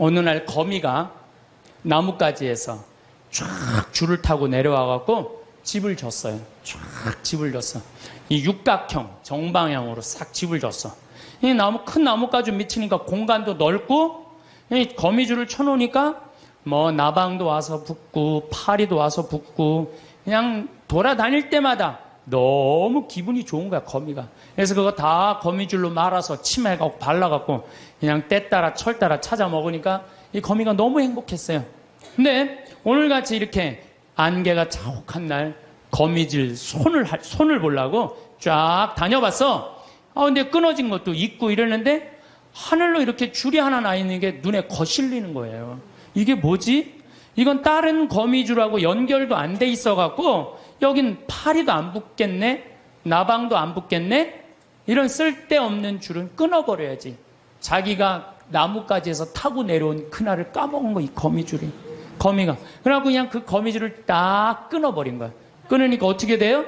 어느 날 거미가 나뭇가지에서 쫙 줄을 타고 내려와갖고 집을 졌어요. 쫙 집을 졌어. 이 육각형 정방향으로 싹 집을 졌어. 이 큰 나뭇가지 밑이니까 공간도 넓고, 이 거미줄을 쳐놓으니까 뭐 나방도 와서 붙고 파리도 와서 붙고, 그냥 돌아다닐 때마다 너무 기분이 좋은 거야, 거미가. 그래서 그거 다 거미줄로 말아서 침해갖고 발라갖고 그냥 때 따라 철 따라 찾아 먹으니까 이 거미가 너무 행복했어요. 근데 오늘같이 이렇게 안개가 자욱한 날 거미줄 손을 보려고 쫙 다녀봤어. 근데 끊어진 것도 있고 이러는데 하늘로 이렇게 줄이 하나 나 있는 게 눈에 거슬리는 거예요. 이게 뭐지? 이건 다른 거미줄하고 연결도 안 돼 있어갖고 여긴 파리도 안 붙겠네? 나방도 안 붙겠네? 이런 쓸데없는 줄은 끊어버려야지. 자기가 나뭇가지에서 타고 내려온 그날을 까먹은 거, 이 거미줄이. 거미가. 그래갖고 그냥 그 거미줄을 딱 끊어버린 거야. 끊으니까 어떻게 돼요?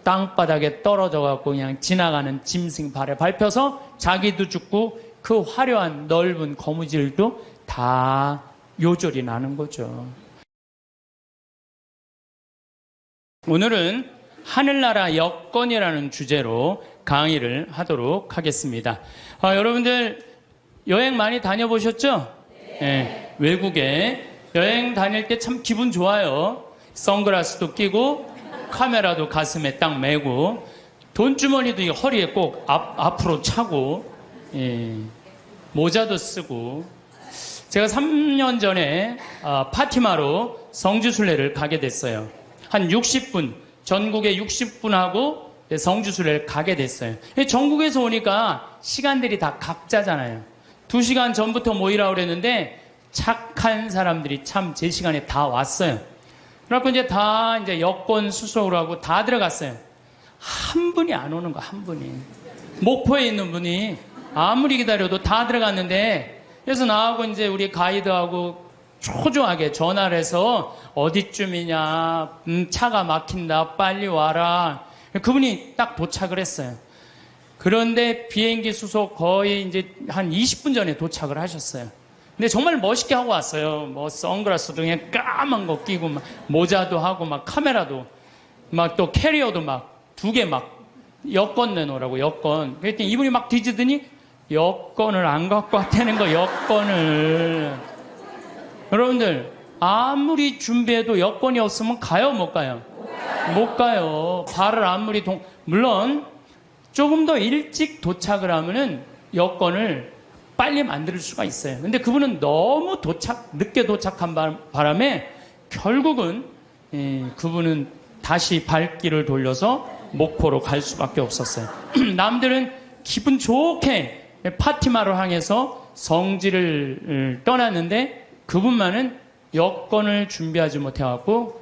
땅바닥에 떨어져갖고 그냥 지나가는 짐승 발에 밟혀서 자기도 죽고 그 화려한 넓은 거미줄도 다 요절이 나는 거죠. 오늘은 하늘나라 여건이라는 주제로 강의를 하도록 하겠습니다. 여러분들 여행 많이 다녀보셨죠? 네. 외국에 여행 다닐 때 참 기분 좋아요. 선글라스도 끼고 카메라도 가슴에 딱 메고 돈주머니도 이 허리에 꼭 앞으로 차고, 모자도 쓰고. 제가 3년 전에 파티마로 성지순례를 가게 됐어요. 한 60분, 전국에 60분하고 성지순례를 가게 됐어요. 전국에서 오니까 시간들이 다 각자잖아요. 2시간 전부터 모이라고 그랬는데 착한 사람들이 참 제 시간에 다 왔어요. 그래갖고 이제 여권 수속을 하고 다 들어갔어요. 한 분이 안 오는 거야, 한 분이. 목포에 있는 분이 아무리 기다려도 다 들어갔는데, 그래서 나하고 이제 우리 가이드하고 초조하게 전화를 해서 어디쯤이냐, 차가 막힌다, 빨리 와라. 그분이 딱 도착을 했어요. 그런데 비행기 수속 거의 이제 한 20분 전에 도착을 하셨어요. 근데 정말 멋있게 하고 왔어요. 뭐 선글라스도 그냥 까만 거 끼고 막 모자도 하고 막 카메라도 막 또 캐리어도 막 2개 막 여권 내놓으라고, 여권. 그랬더니 이분이 막 뒤지더니 여권을 안 갖고 왔다는 거, 여권을. 여러분들 아무리 준비해도 여권이 없으면 가요, 못 가요? 못 가요. 발을 아무리 물론 조금 더 일찍 도착을 하면은 여권을 빨리 만들 수가 있어요. 근데 그분은 너무 늦게 도착한 바람에 결국은 그분은 다시 발길을 돌려서 목포로 갈 수밖에 없었어요. 남들은 기분 좋게 파티마를 향해서 성지를 떠났는데 그분만은 여권을 준비하지 못해갖고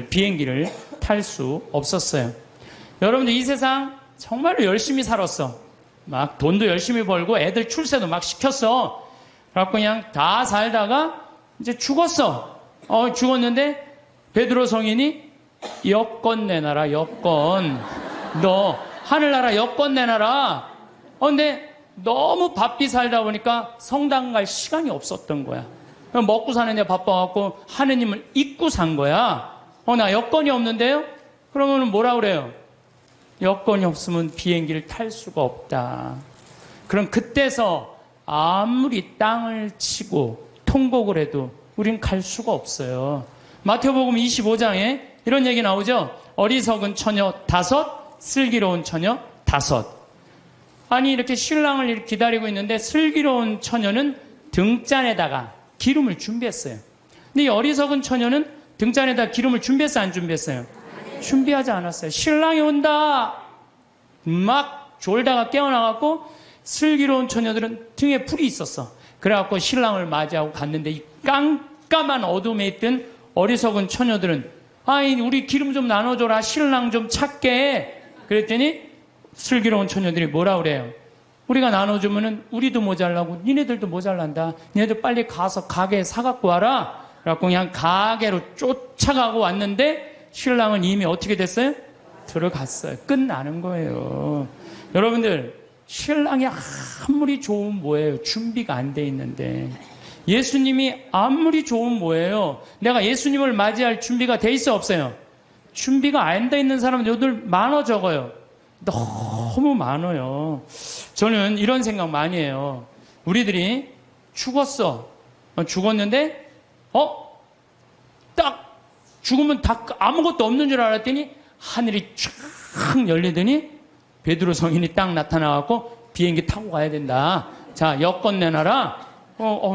비행기를 탈 수 없었어요. 여러분들 이 세상 정말로 열심히 살았어. 막 돈도 열심히 벌고 애들 출세도 막 시켰어. 그래갖고 그냥 다 살다가 이제 죽었어. 죽었는데 베드로 성인이 여권 내놔라, 여권. 너 하늘나라 여권 내놔라. 근데 너무 바삐 살다 보니까 성당 갈 시간이 없었던 거야. 먹고 사는데 바빠갖고 하느님을 잊고 산 거야. 나 여권이 없는데요? 그러면 뭐라 그래요? 여권이 없으면 비행기를 탈 수가 없다. 그럼 그때서 아무리 땅을 치고 통곡을 해도 우린 갈 수가 없어요. 마태복음 25장에 이런 얘기 나오죠. 어리석은 처녀 5, 슬기로운 처녀 5. 아니 이렇게 신랑을 이렇게 기다리고 있는데 슬기로운 처녀는 등잔에다가 기름을 준비했어요. 근데 이 어리석은 처녀는 등잔에다 기름을 준비했어요, 안 준비했어요? 준비하지 않았어요. 신랑이 온다 막 졸다가 깨어나갖고 슬기로운 처녀들은 등에 불이 있었어. 그래갖고 신랑을 맞이하고 갔는데 이 깜깜한 어둠에 있던 어리석은 처녀들은 우리 기름 좀 나눠줘라, 신랑 좀 찾게. 그랬더니 슬기로운 처녀들이 뭐라 그래요? 우리가 나눠주면은 우리도 모자라고 니네들도 모자란다. 니네들 빨리 가서 가게에 사갖고 와라. 그래갖고 그냥 가게로 쫓아가고 왔는데 신랑은 이미 어떻게 됐어요? 들어갔어요. 끝나는 거예요. 여러분들 신랑이 아무리 좋으면 뭐예요? 준비가 안 돼 있는데. 예수님이 아무리 좋으면 뭐예요? 내가 예수님을 맞이할 준비가 돼 있어 없어요? 준비가 안 돼 있는 사람은 요들 많아 적어요? 너무 많아요. 저는 이런 생각 많이 해요. 우리들이 죽었는데 딱 죽으면 다 아무것도 없는 줄 알았더니 하늘이 쫙 열리더니 베드로 성인이 딱 나타나갖고 비행기 타고 가야 된다. 자, 여권 내놔라.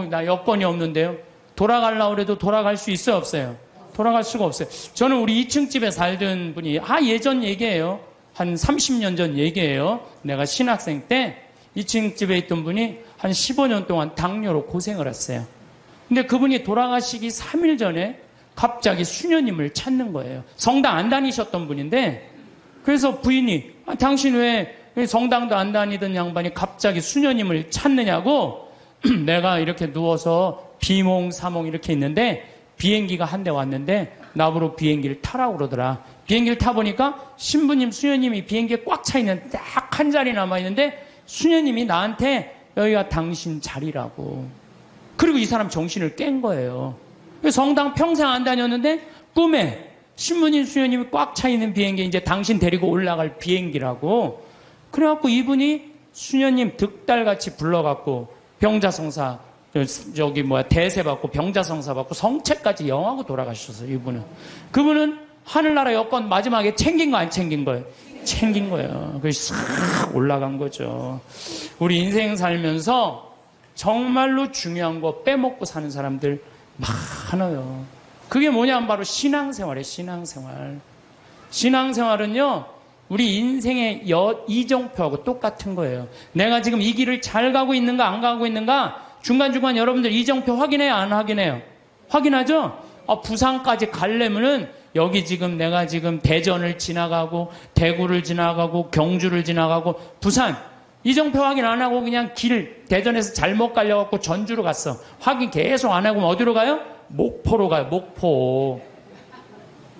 나 여권이 없는데요. 돌아가려고 그래도 돌아갈 수 있어요, 없어요? 돌아갈 수가 없어요. 저는 우리 2층 집에 살던 분이, 예전 얘기예요. 한 30년 전 얘기예요. 내가 신학생 때 2층 집에 있던 분이 한 15년 동안 당뇨로 고생을 했어요. 근데 그분이 돌아가시기 3일 전에 갑자기 수녀님을 찾는 거예요. 성당 안 다니셨던 분인데, 그래서 부인이, 당신 왜 성당도 안 다니던 양반이 갑자기 수녀님을 찾느냐고, 내가 이렇게 누워서 비몽사몽 이렇게 있는데 비행기가 한 대 왔는데 나보고 비행기를 타라고 그러더라. 비행기를 타보니까 신부님, 수녀님이 비행기에 꽉 차 있는 딱 한 자리 남아있는데 수녀님이 나한테 여기가 당신 자리라고. 그리고 이 사람 정신을 깬 거예요. 성당 평생 안 다녔는데 꿈에 신부님, 수녀님이 꽉 차 있는 비행기, 이제 당신 데리고 올라갈 비행기라고. 그래갖고 이분이 수녀님 득달같이 불러갖고 병자성사, 대세 받고 병자성사 받고 성체까지 영하고 돌아가셨어요, 이분은. 그분은 하늘나라 여권 마지막에 챙긴 거 안 챙긴 거예요? 챙긴 거예요. 그래서 싹 올라간 거죠. 우리 인생 살면서 정말로 중요한 거 빼먹고 사는 사람들 많아요. 그게 뭐냐면 바로 신앙생활이에요, 신앙생활. 신앙생활은요, 우리 인생의 이정표하고 똑같은 거예요. 내가 지금 이 길을 잘 가고 있는가 안 가고 있는가 중간중간 여러분들 이정표 확인해요, 안 확인해요? 확인하죠? 부산까지 가려면은 여기 지금 내가 지금 대전을 지나가고 대구를 지나가고 경주를 지나가고 부산 이정표 확인 안 하고 그냥 대전에서 잘못 가려갖고 전주로 갔어. 확인 계속 안 하고 어디로 가요? 목포로 가요, 목포.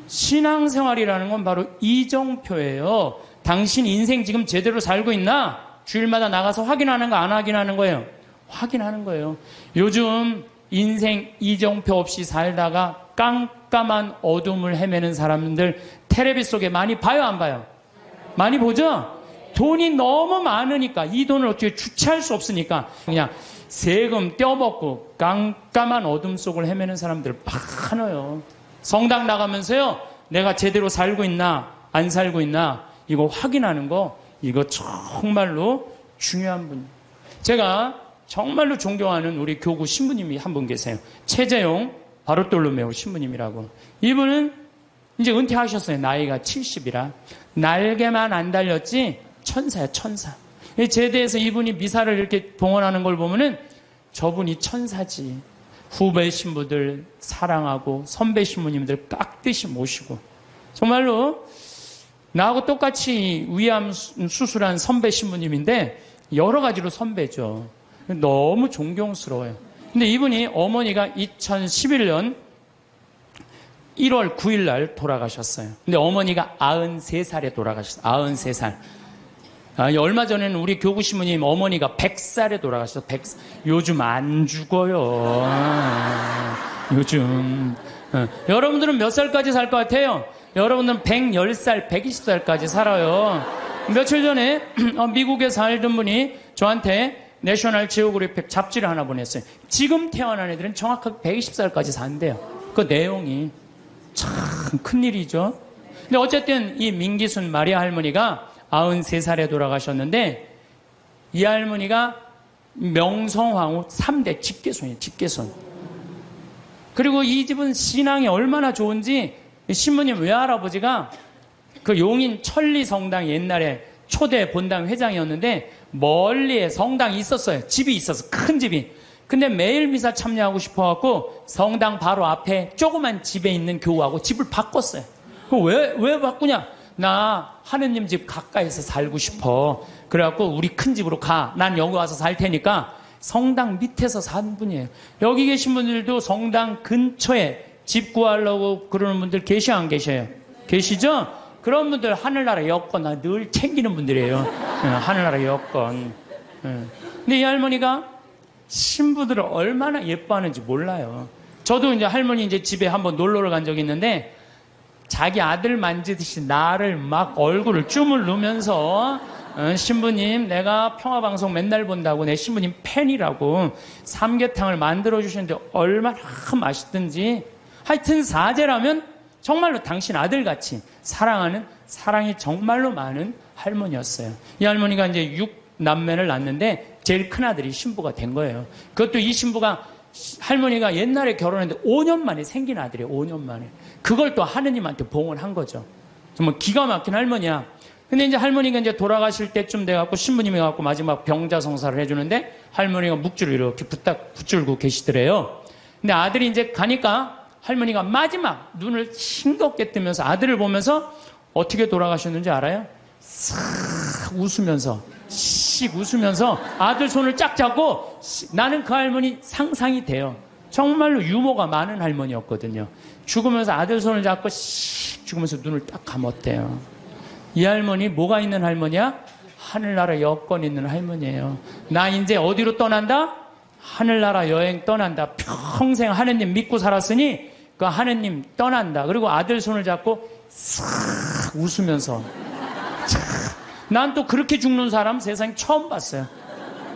신앙생활이라는 건 바로 이정표예요. 당신 인생 지금 제대로 살고 있나? 주일마다 나가서 확인하는 거 안 확인하는 거예요? 확인하는 거예요. 요즘 인생 이정표 없이 살다가 깜깜한 어둠을 헤매는 사람들 텔레비 속에 많이 봐요, 안 봐요? 많이 보죠? 돈이 너무 많으니까 이 돈을 어떻게 주체할 수 없으니까 그냥 세금 떼어먹고 깜깜한 어둠 속을 헤매는 사람들 많아요. 성당 나가면서요, 내가 제대로 살고 있나 안 살고 있나 이거 확인하는 거, 이거 정말로 중요한 분. 제가 정말로 존경하는 우리 교구 신부님이 한 분 계세요. 최재용 바르톨로메오 신부님이라고. 이분은 이제 은퇴하셨어요. 나이가 70이라. 날개만 안 달렸지 천사야, 천사. 제대에서 이분이 미사를 이렇게 봉헌하는 걸 보면은 저분이 천사지. 후배 신부들 사랑하고 선배 신부님들 깍듯이 모시고, 정말로 나하고 똑같이 위암 수술한 선배 신부님인데 여러 가지로 선배죠. 너무 존경스러워요. 근데 이분이 어머니가 2011년 1월 9일 날 돌아가셨어요. 근데 어머니가 93살에 돌아가셨어요. 93살. 얼마 전에는 우리 교구 신부님 어머니가 100살에 돌아가셨어요. 100살. 요즘 안 죽어요. 요즘. 여러분들은 몇 살까지 살 것 같아요? 여러분들은 110살, 120살까지 살아요. 며칠 전에 미국에 살던 분이 저한테 내셔널 지오그래픽 잡지를 하나 보냈어요. 지금 태어난 애들은 정확하게 120살까지 산대요. 그 내용이 참 큰일이죠. 근데 어쨌든 이 민기순 마리아 할머니가 93살에 돌아가셨는데, 이 할머니가 명성황후 3대 집계손이에요, 집계손. 그리고 이 집은 신앙이 얼마나 좋은지 신부님 외할아버지가 그 용인 천리성당 옛날에 초대 본당 회장이었는데 멀리에 성당이 있었어요. 집이 있었어, 큰 집이. 근데 매일 미사 참여하고 싶어갖고 성당 바로 앞에 조그만 집에 있는 교우하고 집을 바꿨어요. 왜 바꾸냐? 나 하느님 집 가까이서 살고 싶어. 그래갖고 우리 큰 집으로 가. 난 여기 와서 살 테니까. 성당 밑에서 산 분이에요. 여기 계신 분들도 성당 근처에 집 구하려고 그러는 분들 계셔, 안 계셔요? 계시죠? 그런 분들 하늘나라 여권 늘 챙기는 분들이에요. 하늘나라 여권. 근데 이 할머니가 신부들을 얼마나 예뻐하는지 몰라요. 저도 이제 할머니 이제 집에 한번 놀러를 간 적이 있는데 자기 아들 만지듯이 나를 막 얼굴을 쭈물르면서 신부님 내가 평화방송 맨날 본다고 내 신부님 팬이라고 삼계탕을 만들어 주시는데 얼마나 맛있든지 하여튼 사제라면 정말로 당신 아들같이 사랑하는 사랑이 정말로 많은 할머니였어요. 이 할머니가 이제 6남매를 낳는데 제일 큰 아들이 신부가 된 거예요. 그것도 이 신부가 할머니가 옛날에 결혼했는데 5년 만에 생긴 아들이에요. 5년 만에. 그걸 또 하느님한테 봉을 한 거죠. 정말 기가 막힌 할머니야. 근데 이제 할머니가 이제 돌아가실 때쯤 돼갖고 신부님이 갖고 마지막 병자성사를 해주는데 할머니가 묵주를 이렇게 붙들고 계시더래요. 근데 아들이 이제 가니까 할머니가 마지막 눈을 싱겁게 뜨면서 아들을 보면서 어떻게 돌아가셨는지 알아요? 싹 웃으면서 씩 웃으면서 아들 손을 쫙 잡고 나는 그 할머니 상상이 돼요. 정말로 유머가 많은 할머니였거든요. 죽으면서 아들 손을 잡고 씩 죽으면서 눈을 딱 감았대요. 이 할머니 뭐가 있는 할머니야? 하늘나라 여권 있는 할머니예요. 나 이제 어디로 떠난다? 하늘나라 여행 떠난다. 평생 하느님 믿고 살았으니 그 하느님 떠난다. 그리고 아들 손을 잡고 싹 웃으면서 난 또 그렇게 죽는 사람 세상에 처음 봤어요.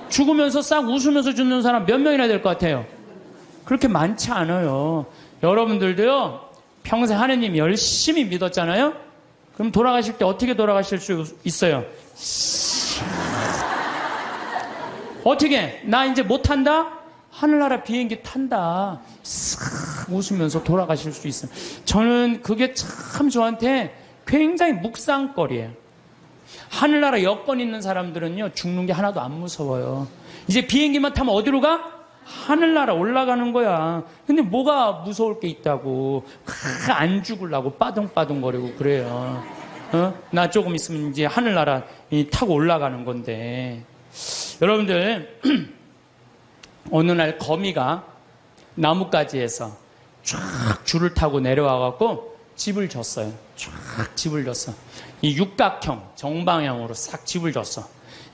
죽으면서 싹 웃으면서 죽는 사람 몇 명이나 될 것 같아요? 그렇게 많지 않아요. 여러분들도요 평생 하느님 열심히 믿었잖아요. 그럼 돌아가실 때 어떻게 돌아가실 수 있어요? 어떻게? 나 이제 못 탄다? 하늘나라 비행기 탄다. 싹 웃으면서 돌아가실 수 있어요. 저는 그게 참 저한테 굉장히 묵상거리예요. 하늘나라 여권 있는 사람들은요 죽는 게 하나도 안 무서워요. 이제 비행기만 타면 어디로 가? 하늘나라 올라가는 거야. 근데 뭐가 무서울 게 있다고 안 죽으려고 빠둥빠둥거리고 그래요. 나 조금 있으면 이제 하늘나라 타고 올라가는 건데. 여러분들 어느 날 거미가 나뭇가지에서 쫙 줄을 타고 내려와갖고 집을 졌어요. 쫙 집을 졌어. 이 육각형 정방향으로 싹 집을 졌어.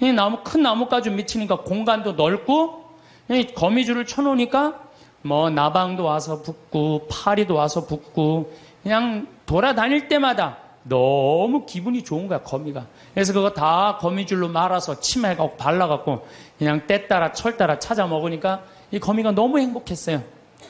이 큰 나뭇가지 미치니까 공간도 넓고 이 거미줄을 쳐놓으니까 뭐 나방도 와서 붙고 파리도 와서 붙고 그냥 돌아다닐 때마다 너무 기분이 좋은 거야 거미가. 그래서 그거 다 거미줄로 말아서 침해갖고 발라갖고 그냥 때 따라 철 따라 찾아 먹으니까 이 거미가 너무 행복했어요.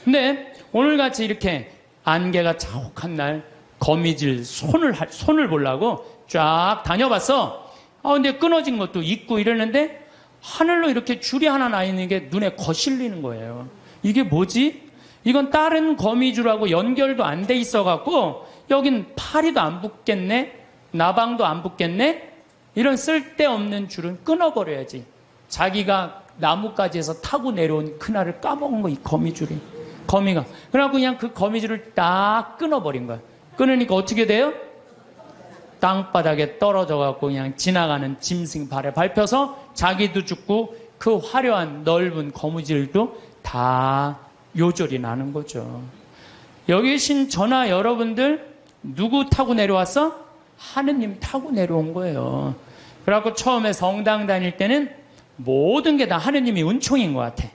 근데 오늘같이 이렇게 안개가 자욱한 날 거미줄 손을 보려고 쫙 다녀봤어. 근데 끊어진 것도 있고 이러는데 하늘로 이렇게 줄이 하나 나 있는 게 눈에 거슬리는 거예요. 이게 뭐지? 이건 다른 거미줄하고 연결도 안 돼 있어갖고 여긴 파리도 안 붙겠네? 나방도 안 붙겠네? 이런 쓸데없는 줄은 끊어버려야지. 자기가 나뭇가지에서 타고 내려온 그날을 까먹은 거, 이 거미줄이. 거미가. 그래갖고 그냥 그 거미줄을 딱 끊어버린 거야. 끊으니까 어떻게 돼요? 땅바닥에 떨어져갖고 그냥 지나가는 짐승 발에 밟혀서 자기도 죽고 그 화려한 넓은 거미줄도 다 요절이 나는 거죠. 여기 계신 저나 여러분들 누구 타고 내려왔어? 하느님 타고 내려온 거예요. 그래갖고 처음에 성당 다닐 때는 모든 게 다 하느님이 은총인 것 같아.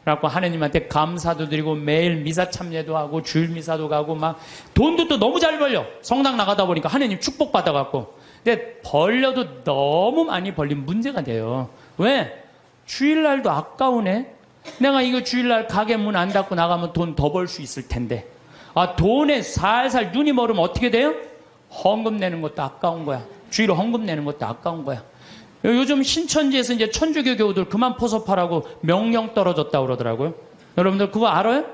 그래갖고 하느님한테 감사도 드리고 매일 미사 참여도 하고 주일 미사도 가고 막 돈도 또 너무 잘 벌려. 성당 나가다 보니까 하느님 축복 받아갖고. 근데 벌려도 너무 많이 벌리면 문제가 돼요. 왜? 주일날도 아까우네. 내가 이거 주일날 가게 문 안 닫고 나가면 돈 더 벌 수 있을 텐데. 돈에 살살 눈이 멀으면 어떻게 돼요? 헌금 내는 것도 아까운 거야. 주일에 헌금 내는 것도 아까운 거야. 요즘 신천지에서 이제 천주교 교우들 그만 포섭하라고 명령 떨어졌다고 그러더라고요. 여러분들 그거 알아요?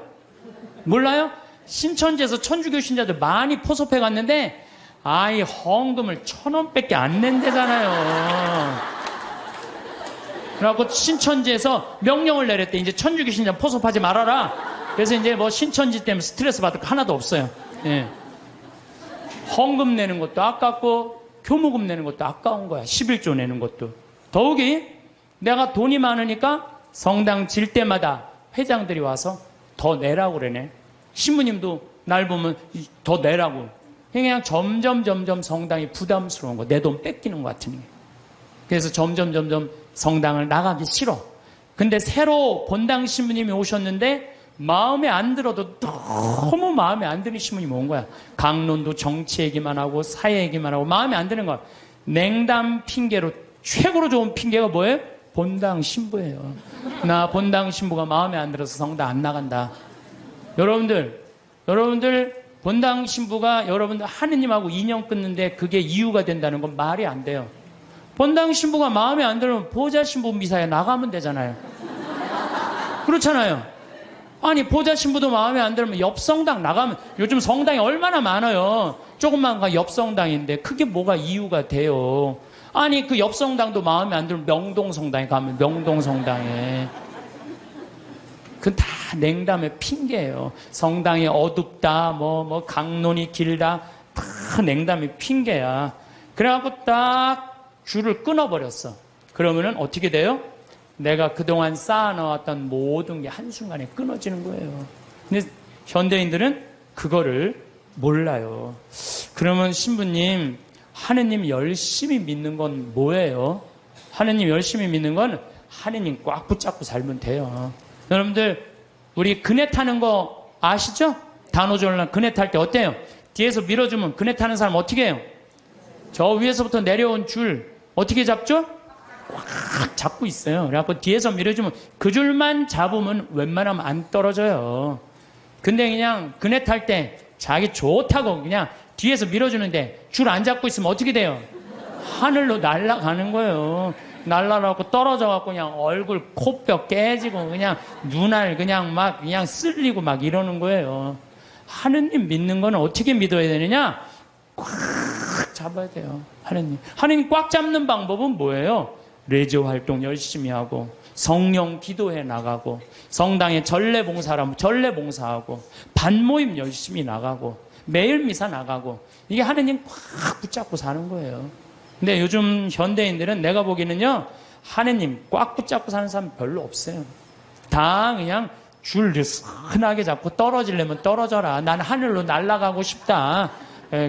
몰라요? 신천지에서 천주교 신자들 많이 포섭해 갔는데 아이 헌금을 1,000원밖에 안 낸대잖아요. 그래갖고 신천지에서 명령을 내렸대. 이제 천주교 신자 포섭하지 말아라. 그래서 이제 뭐 신천지 때문에 스트레스 받을 거 하나도 없어요. 예. 헌금 내는 것도 아깝고 교무금 내는 것도 아까운 거야. 11조 내는 것도. 더욱이 내가 돈이 많으니까 성당 질 때마다 회장들이 와서 더 내라고 그러네. 신부님도 날 보면 더 내라고. 그냥 점점 성당이 부담스러운 거, 내 돈 뺏기는 것 같은 게. 그래서 점점 성당을 나가기 싫어. 근데 새로 본당 신부님이 오셨는데 마음에 안 들어도 너무 마음에 안 드는 신부님이 온 거야. 강론도 정치 얘기만 하고 사회 얘기만 하고 마음에 안 드는 거야. 냉담 핑계로 최고로 좋은 핑계가 뭐예요? 본당 신부예요. 나 본당 신부가 마음에 안 들어서 성당 안 나간다. 여러분들 본당 신부가 여러분들 하느님하고 인연 끊는데 그게 이유가 된다는 건 말이 안 돼요. 본당 신부가 마음에 안 들면 보좌 신부 미사에 나가면 되잖아요. 그렇잖아요. 아니 보좌 신부도 마음에 안 들면 옆 성당 나가면, 요즘 성당이 얼마나 많아요. 조금만 가 옆 성당인데 그게 뭐가 이유가 돼요. 아니 그 옆 성당도 마음에 안 들면 명동 성당에 가면 명동 성당에. 그건 다 냉담의 핑계예요. 성당이 어둡다, 뭐 강론이 길다, 다 냉담의 핑계야. 그래갖고 딱 줄을 끊어버렸어. 그러면은 어떻게 돼요? 내가 그동안 쌓아놓았던 모든 게 한순간에 끊어지는 거예요. 근데 현대인들은 그거를 몰라요. 그러면 신부님, 하느님 열심히 믿는 건 뭐예요? 하느님 열심히 믿는 건 하느님 꽉 붙잡고 살면 돼요. 여러분들 우리 그네 타는 거 아시죠? 단오전란 그네 탈 때 어때요? 뒤에서 밀어주면 그네 타는 사람 어떻게 해요? 저 위에서부터 내려온 줄 어떻게 잡죠? 꽉 잡고 있어요. 그래갖고 뒤에서 밀어주면 그 줄만 잡으면 웬만하면 안 떨어져요. 근데 그냥 그네 탈 때 자기 좋다고 그냥 뒤에서 밀어주는데 줄 안 잡고 있으면 어떻게 돼요? 하늘로 날아가는 거예요. 날라가고 떨어져갖고 그냥 얼굴 코뼈 깨지고 그냥 눈알 그냥 막 그냥 쓸리고 막 이러는 거예요. 하느님 믿는 거는 어떻게 믿어야 되느냐? 꽉 잡아야 돼요. 하느님 꽉 잡는 방법은 뭐예요? 레저 활동 열심히 하고 성령 기도해 나가고 성당에 전례 봉사하면 전례 봉사하고 반모임 열심히 나가고 매일 미사 나가고 이게 하느님 꽉 붙잡고 사는 거예요. 근데 요즘 현대인들은 내가 보기에는요, 하느님 꽉 붙잡고 사는 사람 별로 없어요. 다 그냥 줄을 흔하게 잡고 떨어지려면 떨어져라. 난 하늘로 날아가고 싶다.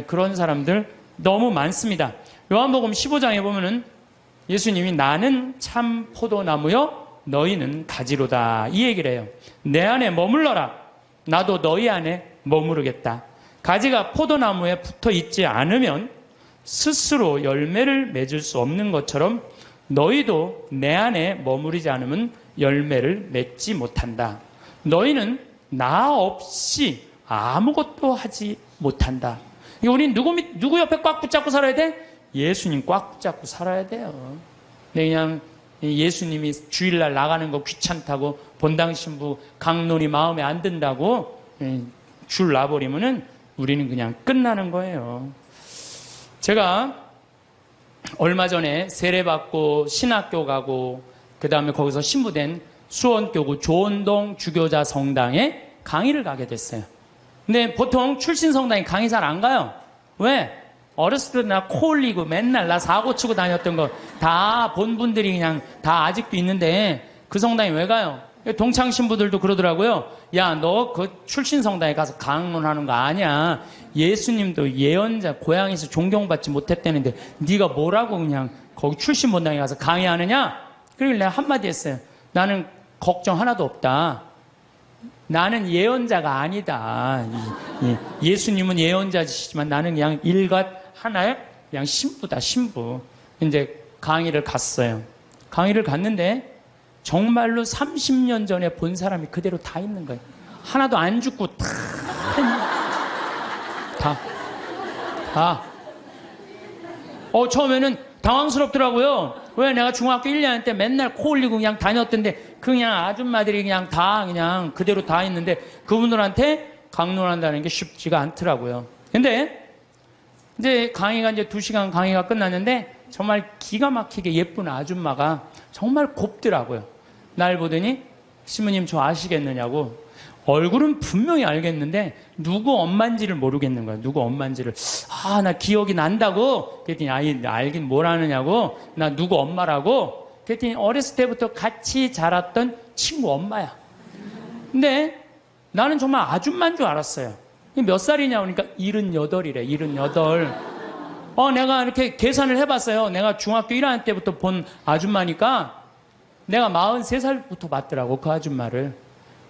그런 사람들 너무 많습니다. 요한복음 15장에 보면은 예수님이 나는 참 포도나무요 너희는 가지로다 이 얘기를 해요. 내 안에 머물러라. 나도 너희 안에 머무르겠다. 가지가 포도나무에 붙어 있지 않으면 스스로 열매를 맺을 수 없는 것처럼 너희도 내 안에 머무르지 않으면 열매를 맺지 못한다. 너희는 나 없이 아무것도 하지 못한다. 우린 누구 옆에 꽉 붙잡고 살아야 돼? 예수님 꽉 붙잡고 살아야 돼요. 그냥 예수님이 주일날 나가는 거 귀찮다고 본당 신부 강론이 마음에 안 든다고 줄 놔버리면은 우리는 그냥 끝나는 거예요. 제가 얼마 전에 세례받고 신학교 가고 그 다음에 거기서 신부된 수원교구 조원동 주교자 성당에 강의를 가게 됐어요. 근데 보통 출신 성당에 강의 잘 안 가요. 왜? 어렸을 때 나 코 올리고 맨날 나 사고 치고 다녔던 거 다 본 분들이 그냥 다 아직도 있는데 그 성당에 왜 가요? 동창 신부들도 그러더라고요. 야, 너 그 출신 성당에 가서 강론하는 거 아니야. 예수님도 예언자 고향에서 존경받지 못했다는데 네가 뭐라고 그냥 거기 출신 본당에 가서 강의하느냐? 그리고 내가 한마디 했어요. 나는 걱정 하나도 없다. 나는 예언자가 아니다. 예수님은 예언자시지만 나는 그냥 일갓 하나의 그냥 신부다, 신부. 이제 강의를 갔어요. 강의를 갔는데 정말로 30년 전에 본 사람이 그대로 다 있는 거예요. 하나도 안 죽고 다. 처음에는 당황스럽더라고요. 왜? 내가 중학교 1년 때 맨날 코 올리고 그냥 다녔던데 그냥 아줌마들이 그냥 다 그냥 그대로 다 있는데 그분들한테 강론한다는 게 쉽지가 않더라고요. 근데 이제 강의가 이제 2시간 강의가 끝났는데 정말 기가 막히게 예쁜 아줌마가 정말 곱더라고요. 날 보더니 신부님 저 아시겠느냐고. 얼굴은 분명히 알겠는데 누구 엄마인지를 모르겠는 거야. 누구 엄마인지를. 나 기억이 난다고. 그랬더니 알긴 뭘 아느냐고. 나 누구 엄마라고. 그랬더니 어렸을 때부터 같이 자랐던 친구 엄마야. 근데 나는 정말 아줌마인 줄 알았어요. 몇 살이냐 그러니까 78이래. 78. 내가 이렇게 계산을 해봤어요. 내가 중학교 1학년 때부터 본 아줌마니까 내가 43살부터 봤더라고, 그 아줌마를.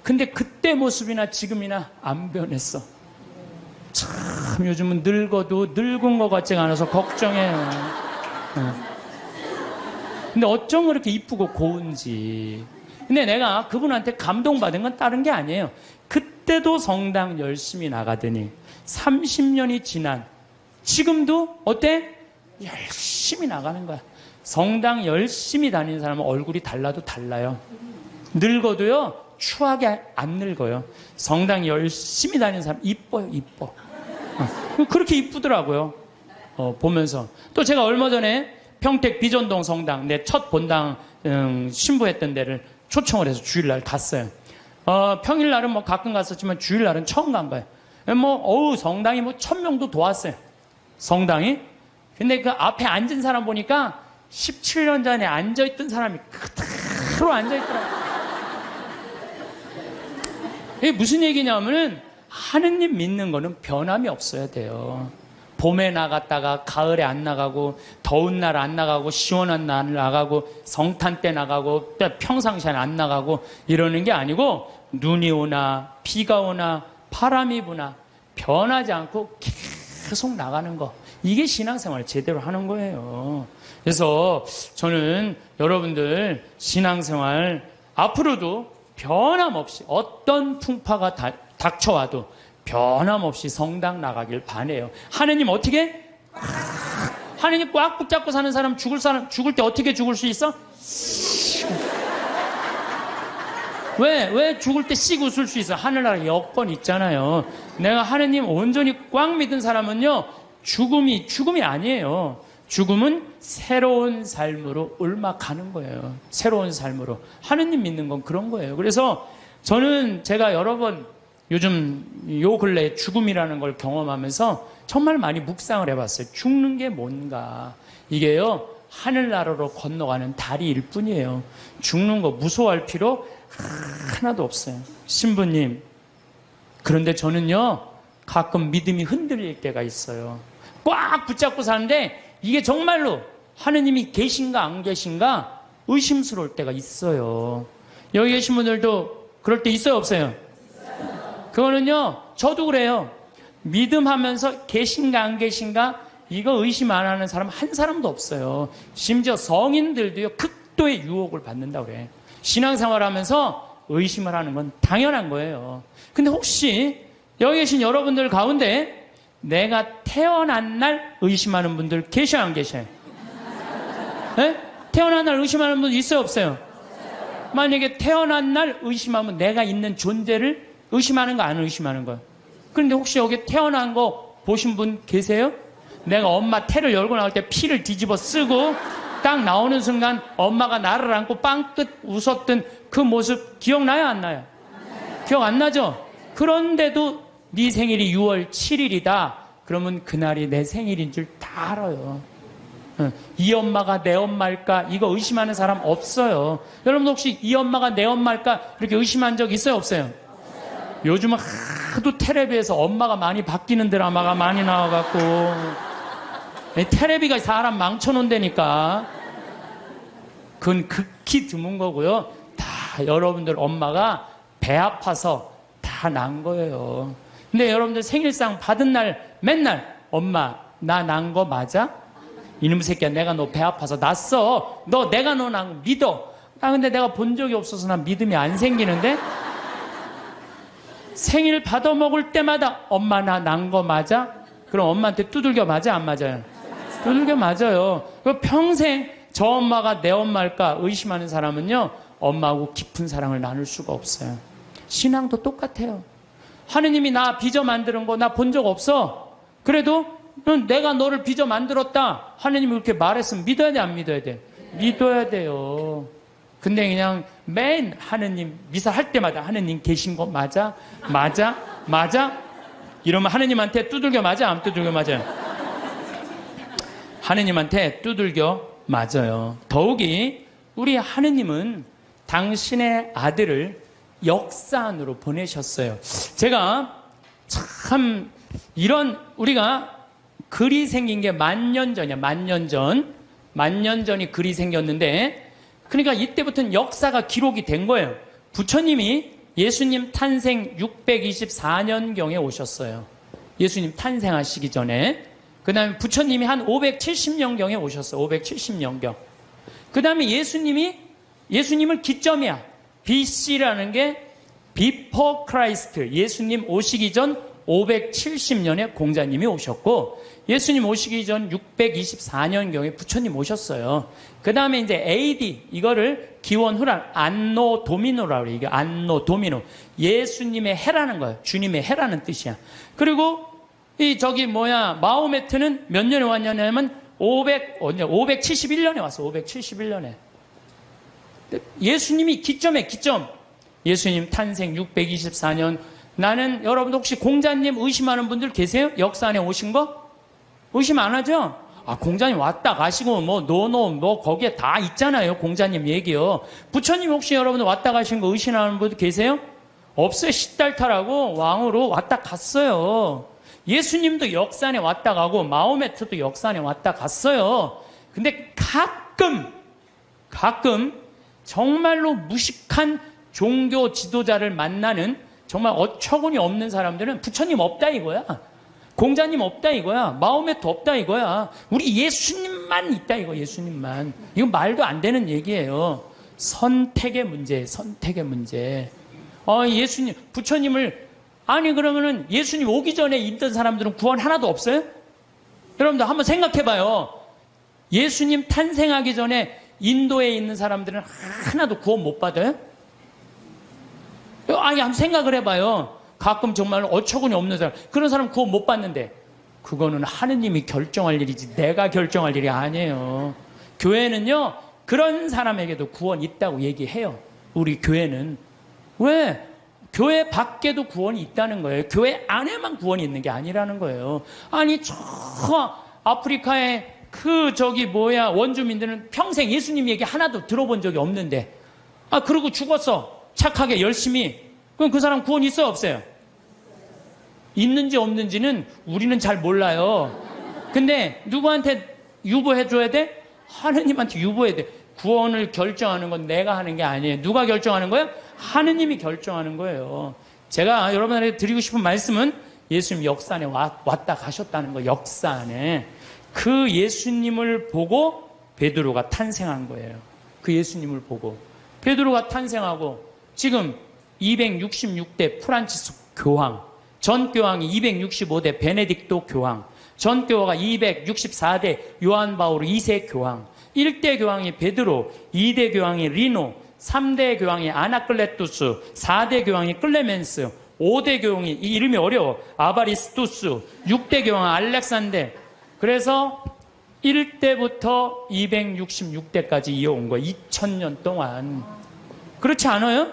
근데 그때 모습이나 지금이나 안 변했어. 참 요즘은 늙어도 늙은 것 같지가 않아서 걱정해요. 근데 어쩜 그렇게 이쁘고 고운지. 근데 내가 그분한테 감동받은 건 다른 게 아니에요. 그때도 성당 열심히 나가더니 30년이 지난 지금도 어때? 열심히 나가는 거야. 성당 열심히 다니는 사람은 얼굴이 달라도 달라요. 늙어도요, 추하게 안 늙어요. 성당 열심히 다니는 사람 이뻐요, 이뻐. 그렇게 이쁘더라고요. 보면서. 또 제가 얼마 전에 평택 비전동 성당, 내 첫 본당 신부했던 데를 초청을 해서 주일날 갔어요. 평일날은 뭐 가끔 갔었지만 주일날은 처음 간 거예요. 성당이 1000명도 도왔어요. 성당이. 근데 그 앞에 앉은 사람 보니까 17년 전에 앉아있던 사람이 그대로 앉아있더라고요. 이게 무슨 얘기냐면은 하느님 믿는 거는 변함이 없어야 돼요. 봄에 나갔다가 가을에 안 나가고, 더운 날 안 나가고, 시원한 날 나가고, 성탄 때 나가고, 평상시엔 안 나가고 이러는 게 아니고, 눈이 오나 비가 오나 바람이 부나 변하지 않고 계속 나가는 거, 이게 신앙생활을 제대로 하는 거예요. 그래서 저는 여러분들 신앙생활 앞으로도 변함없이 어떤 풍파가 닥쳐와도 변함없이 성당 나가길 바라요. 하느님 어떻게? 하느님 꽉 붙잡고 사는 사람 죽을 때 어떻게 죽을 수 있어? 왜 죽을 때 씩 웃을 수 있어? 하늘나라 여건 있잖아요. 내가 하느님 온전히 꽉 믿은 사람은요, 죽음이 아니에요. 죽음은 새로운 삶으로 옮아가는 거예요. 새로운 삶으로. 하느님 믿는 건 그런 거예요. 그래서 저는 제가 여러 번 요즘 요 근래에 죽음이라는 걸 경험하면서 정말 많이 묵상을 해봤어요. 죽는 게 뭔가. 이게요, 하늘나라로 건너가는 다리일 뿐이에요. 죽는 거 무서워할 필요 하나도 없어요. 신부님, 그런데 저는요, 가끔 믿음이 흔들릴 때가 있어요. 꽉 붙잡고 사는데 이게 정말로 하느님이 계신가 안 계신가 의심스러울 때가 있어요. 여기 계신 분들도 그럴 때 있어요, 없어요? 그거는요, 저도 그래요. 믿음하면서 계신가 안 계신가 이거 의심 안 하는 사람 한 사람도 없어요. 심지어 성인들도요, 극도의 유혹을 받는다고 그래. 신앙생활하면서 의심을 하는 건 당연한 거예요. 근데 혹시 여기 계신 여러분들 가운데 내가 태어난 날 의심하는 분들 계셔요, 안 계셔요? 네? 태어난 날 의심하는 분 있어요, 없어요? 만약에 태어난 날 의심하면 내가 있는 존재를 의심하는 거, 안 의심하는 거예요? 그런데 혹시 여기 태어난 거 보신 분 계세요? 내가 엄마 태를 열고 나올 때 피를 뒤집어 쓰고 딱 나오는 순간 엄마가 나를 안고 빵긋 웃었던 그 모습 기억나요, 안 나요? 기억 안 나죠? 그런데도 네 생일이 6월 7일이다. 그러면 그날이 내 생일인 줄 다 알아요. 이 엄마가 내 엄마일까? 이거 의심하는 사람 없어요. 여러분 혹시 이 엄마가 내 엄마일까? 이렇게 의심한 적 있어요, 없어요? 요즘은 하도 텔레비에서 엄마가 많이 바뀌는 드라마가 많이 나와갖고 텔레비가 사람 망쳐놓는다니까. 그건 극히 드문 거고요. 다 여러분들 엄마가 배 아파서 다 난 거예요. 근데 여러분들 생일상 받은 날 맨날 엄마 나 난 거 맞아? 이놈 새끼야, 내가 너 배 아파서 났어. 너 내가 너 난 거 믿어. 근데 내가 본 적이 없어서 난 믿음이 안 생기는데. 생일 받아 먹을 때마다 엄마 나 난 거 맞아? 그럼 엄마한테 두들겨 맞아, 안 맞아요? 두들겨 맞아요. 평생 저 엄마가 내 엄마일까 의심하는 사람은요, 엄마하고 깊은 사랑을 나눌 수가 없어요. 신앙도 똑같아요. 하느님이 나 빚어 만드는 거 나 본 적 없어. 그래도 내가 너를 빚어 만들었다. 하느님이 그렇게 말했으면 믿어야 돼, 안 믿어야 돼? 믿어야 돼요. 근데 그냥 맨 하느님 미사 할 때마다 하느님 계신 거 맞아? 맞아? 맞아? 이러면 하느님한테 두들겨 맞아? 안 두들겨 맞아요? 하느님한테 두들겨 맞아요. 더욱이 우리 하느님은 당신의 아들을 역사 안으로 보내셨어요. 제가 참 이런 우리가 글이 생긴 게 10,000년 전이야. 10,000년 전. 10,000년 전이 글이 생겼는데 그러니까 이때부터는 역사가 기록이 된 거예요. 부처님이 예수님 탄생 624년경에 오셨어요. 예수님 탄생하시기 전에. 그 다음에 부처님이 한 570년경에 오셨어요. 570년경. 그 다음에 예수님을 기점이야. BC라는 게 Before Christ. 예수님 오시기 전 570년에 공자님이 오셨고, 예수님 오시기 전 624년경에 부처님 오셨어요. 그 다음에 이제 AD, 이거를 기원후란 안노 도미노라고 그래요. 이게 안노 도미노. 예수님의 해라는 거예요. 주님의 해라는 뜻이야. 그리고 마호메트는 몇 년에 왔냐면 571년에 왔어. 571년에. 예수님이 기점. 예수님 탄생 624년. 나는 여러분들 혹시 공자님 의심하는 분들 계세요? 역사 안에 오신 거? 의심 안 하죠? 공자님 왔다 가시고 거기에 다 있잖아요. 공자님 얘기요. 부처님 혹시 여러분들 왔다 가신 거 의심하는 분들 계세요? 없어요. 시달타라고 왕으로 왔다 갔어요. 예수님도 역사 안에 왔다 가고 마호메트도 역사 안에 왔다 갔어요. 근데 가끔 정말로 무식한 종교 지도자를 만나는 정말 어처구니 없는 사람들은 부처님 없다 이거야. 공자님 없다 이거야. 마호메트 없다 이거야. 우리 예수님만 있다 이거. 예수님만. 이건 말도 안 되는 얘기예요. 선택의 문제. 예수님, 부처님을 그러면은 예수님 오기 전에 있던 사람들은 구원 하나도 없어요? 여러분들 한번 생각해봐요. 예수님 탄생하기 전에 인도에 있는 사람들은 하나도 구원 못 받아요? 한번 생각을 해봐요. 가끔 정말 어처구니 없는 사람, 그런 사람 구원 못 받는데 그거는 하느님이 결정할 일이지 내가 결정할 일이 아니에요. 교회는요, 그런 사람에게도 구원 있다고 얘기해요. 우리 교회는. 왜? 교회 밖에도 구원이 있다는 거예요. 교회 안에만 구원이 있는 게 아니라는 거예요. 저 아프리카의 원주민들은 평생 예수님 얘기 하나도 들어본 적이 없는데, 그러고 죽었어. 착하게 열심히. 그럼 그 사람 구원 있어요, 없어요? 있는지 없는지는 우리는 잘 몰라요. 근데 누구한테 유보해줘야 돼? 하느님한테 유보해야 돼. 구원을 결정하는 건 내가 하는 게 아니에요. 누가 결정하는 거예요? 하느님이 결정하는 거예요. 제가 여러분한테 드리고 싶은 말씀은 예수님 역사 안에 왔다 가셨다는 거. 역사 안에. 그 예수님을 보고 베드로가 탄생한 거예요. 그 예수님을 보고 베드로가 탄생하고, 지금 266대 프란치스 교황, 전 교황이 265대 베네딕토 교황, 전 교황이 264대 요한 바오로 2세 교황, 1대 교황이 베드로, 2대 교황이 리노, 3대 교황이 아나클레투스, 4대 교황이 클레멘스, 5대 교황이, 이 이름이 어려워, 아바리스투스, 6대 교황 알렉산데. 그래서 1대부터 266대까지 이어온 거예요. 2000년 동안. 그렇지 않아요?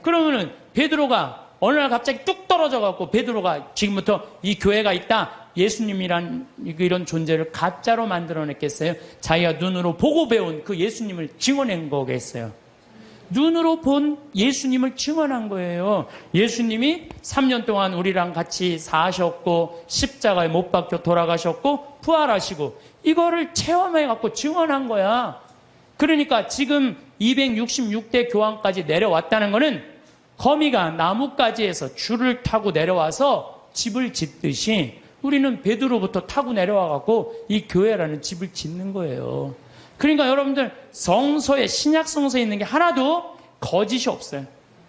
그러면은 베드로가 어느 날 갑자기 뚝 떨어져 갖고 베드로가 지금부터 이 교회가 있다, 예수님이란 이런 존재를 가짜로 만들어냈겠어요? 자기가 눈으로 보고 배운 그 예수님을 증언한 거겠어요? 눈으로 본 예수님을 증언한 거예요. 예수님이 3년 동안 우리랑 같이 사셨고 십자가에 못 박혀 돌아가셨고 부활하시고, 이거를 체험해 갖고 증언한 거야. 그러니까 지금 266대 교황까지 내려왔다는 거는 거미가 나뭇가지에서 줄을 타고 내려와서 집을 짓듯이 우리는 베드로부터 타고 내려와 갖고 이 교회라는 집을 짓는 거예요. 그러니까 여러분들, 성서에, 신약 성서에 있는 게 하나도 거짓이 없어요.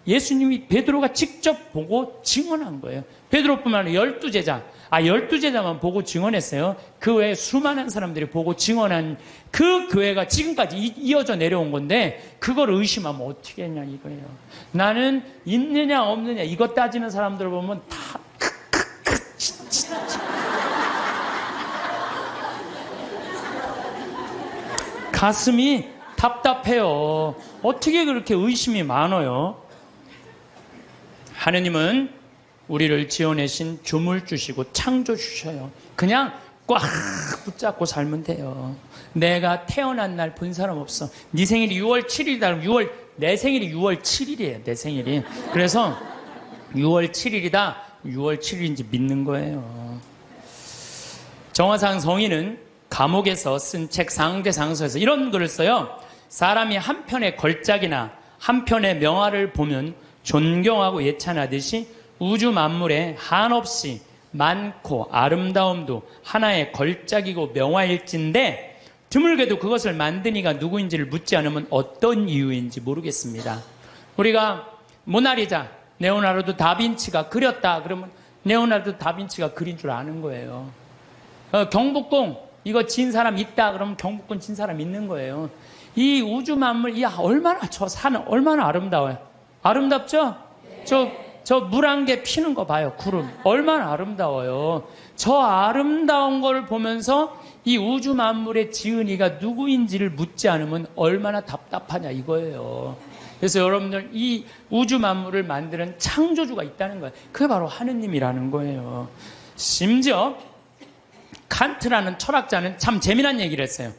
예수님이 베드로가 직접 보고 증언한 거예요. 베드로뿐만 아니라 12제자. 12제자만 보고 증언했어요. 그 외에 수많은 사람들이 보고 증언한 그 교회가 지금까지 이어져 내려온 건데, 그걸 의심하면 어떻게 했냐 이거예요. 나는 있느냐 없느냐 이것 따지는 사람들 보면 다 가슴이 답답해요. 어떻게 그렇게 의심이 많아요? 하느님은 우리를 지어내신 주물주시고 창조주셔요. 그냥 꽉 붙잡고 살면 돼요. 내가 태어난 날 본 사람 없어. 네 생일이 6월 7일이다. 내 생일이 6월 7일이에요. 내 생일이. 그래서 6월 7일이다. 6월 7일인지 믿는 거예요. 정화상 성인은 감옥에서 쓴 책 상대상서에서 이런 글을 써요. 사람이 한 편의 걸작이나 한 편의 명화를 보면 존경하고 예찬하듯이 우주 만물에 한없이 많고 아름다움도 하나의 걸작이고 명화일진데 드물게도 그것을 만든 이가 누구인지를 묻지 않으면 어떤 이유인지 모르겠습니다. 우리가 모나리자, 레오나르도 다빈치가 그렸다 그러면 레오나르도 다빈치가 그린 줄 아는 거예요. 경복궁 이거 진 사람 있다 그러면 경복궁 진 사람 있는 거예요. 이 우주 만물, 얼마나 저 산은 얼마나 아름다워요. 아름답죠? 저 물 한 개 피는 거 봐요. 구름 얼마나 아름다워요. 저 아름다운 걸 보면서 이 우주 만물의 지은이가 누구인지를 묻지 않으면 얼마나 답답하냐 이거예요. 그래서 여러분들 이 우주 만물을 만드는 창조주가 있다는 거예요. 그게 바로 하느님이라는 거예요. 심지어 칸트라는 철학자는 참 재미난 얘기를 했어요.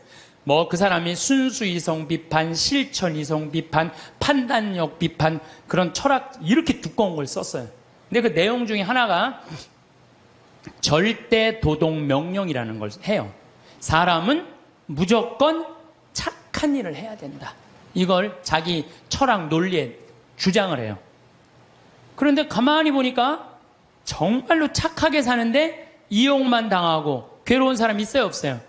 그 사람이 순수이성 비판, 실천이성 비판, 판단력 비판 그런 철학 이렇게 두꺼운 걸 썼어요. 근데 그 내용 중에 하나가 절대 도덕 명령이라는 걸 해요. 사람은 무조건 착한 일을 해야 된다. 이걸 자기 철학 논리에 주장을 해요. 그런데 가만히 보니까 정말로 착하게 사는데 이용만 당하고 괴로운 사람 있어요, 없어요?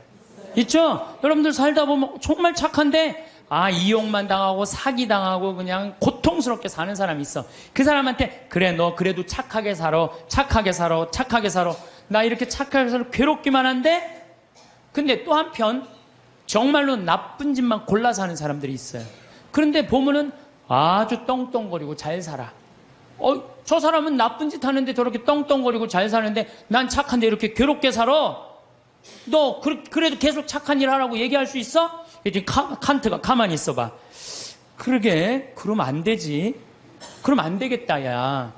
있죠? 여러분들 살다 보면 정말 착한데 이용만 당하고 사기당하고 그냥 고통스럽게 사는 사람이 있어. 그 사람한테 그래 너 그래도 착하게 살아 착하게 살아 착하게 살아 나 이렇게 착하게 살아 괴롭기만 한데 근데 또 한편 정말로 나쁜 짓만 골라 사는 사람들이 있어요. 그런데 보면은 아주 떵떵거리고 잘 살아. 저 사람은 나쁜 짓 하는데 저렇게 떵떵거리고 잘 사는데 난 착한데 이렇게 괴롭게 살아. 너 그래도 계속 착한 일 하라고 얘기할 수 있어? 이제 칸트가 가만히 있어봐. 그러면 안 되지. 그럼 안 되겠다 야.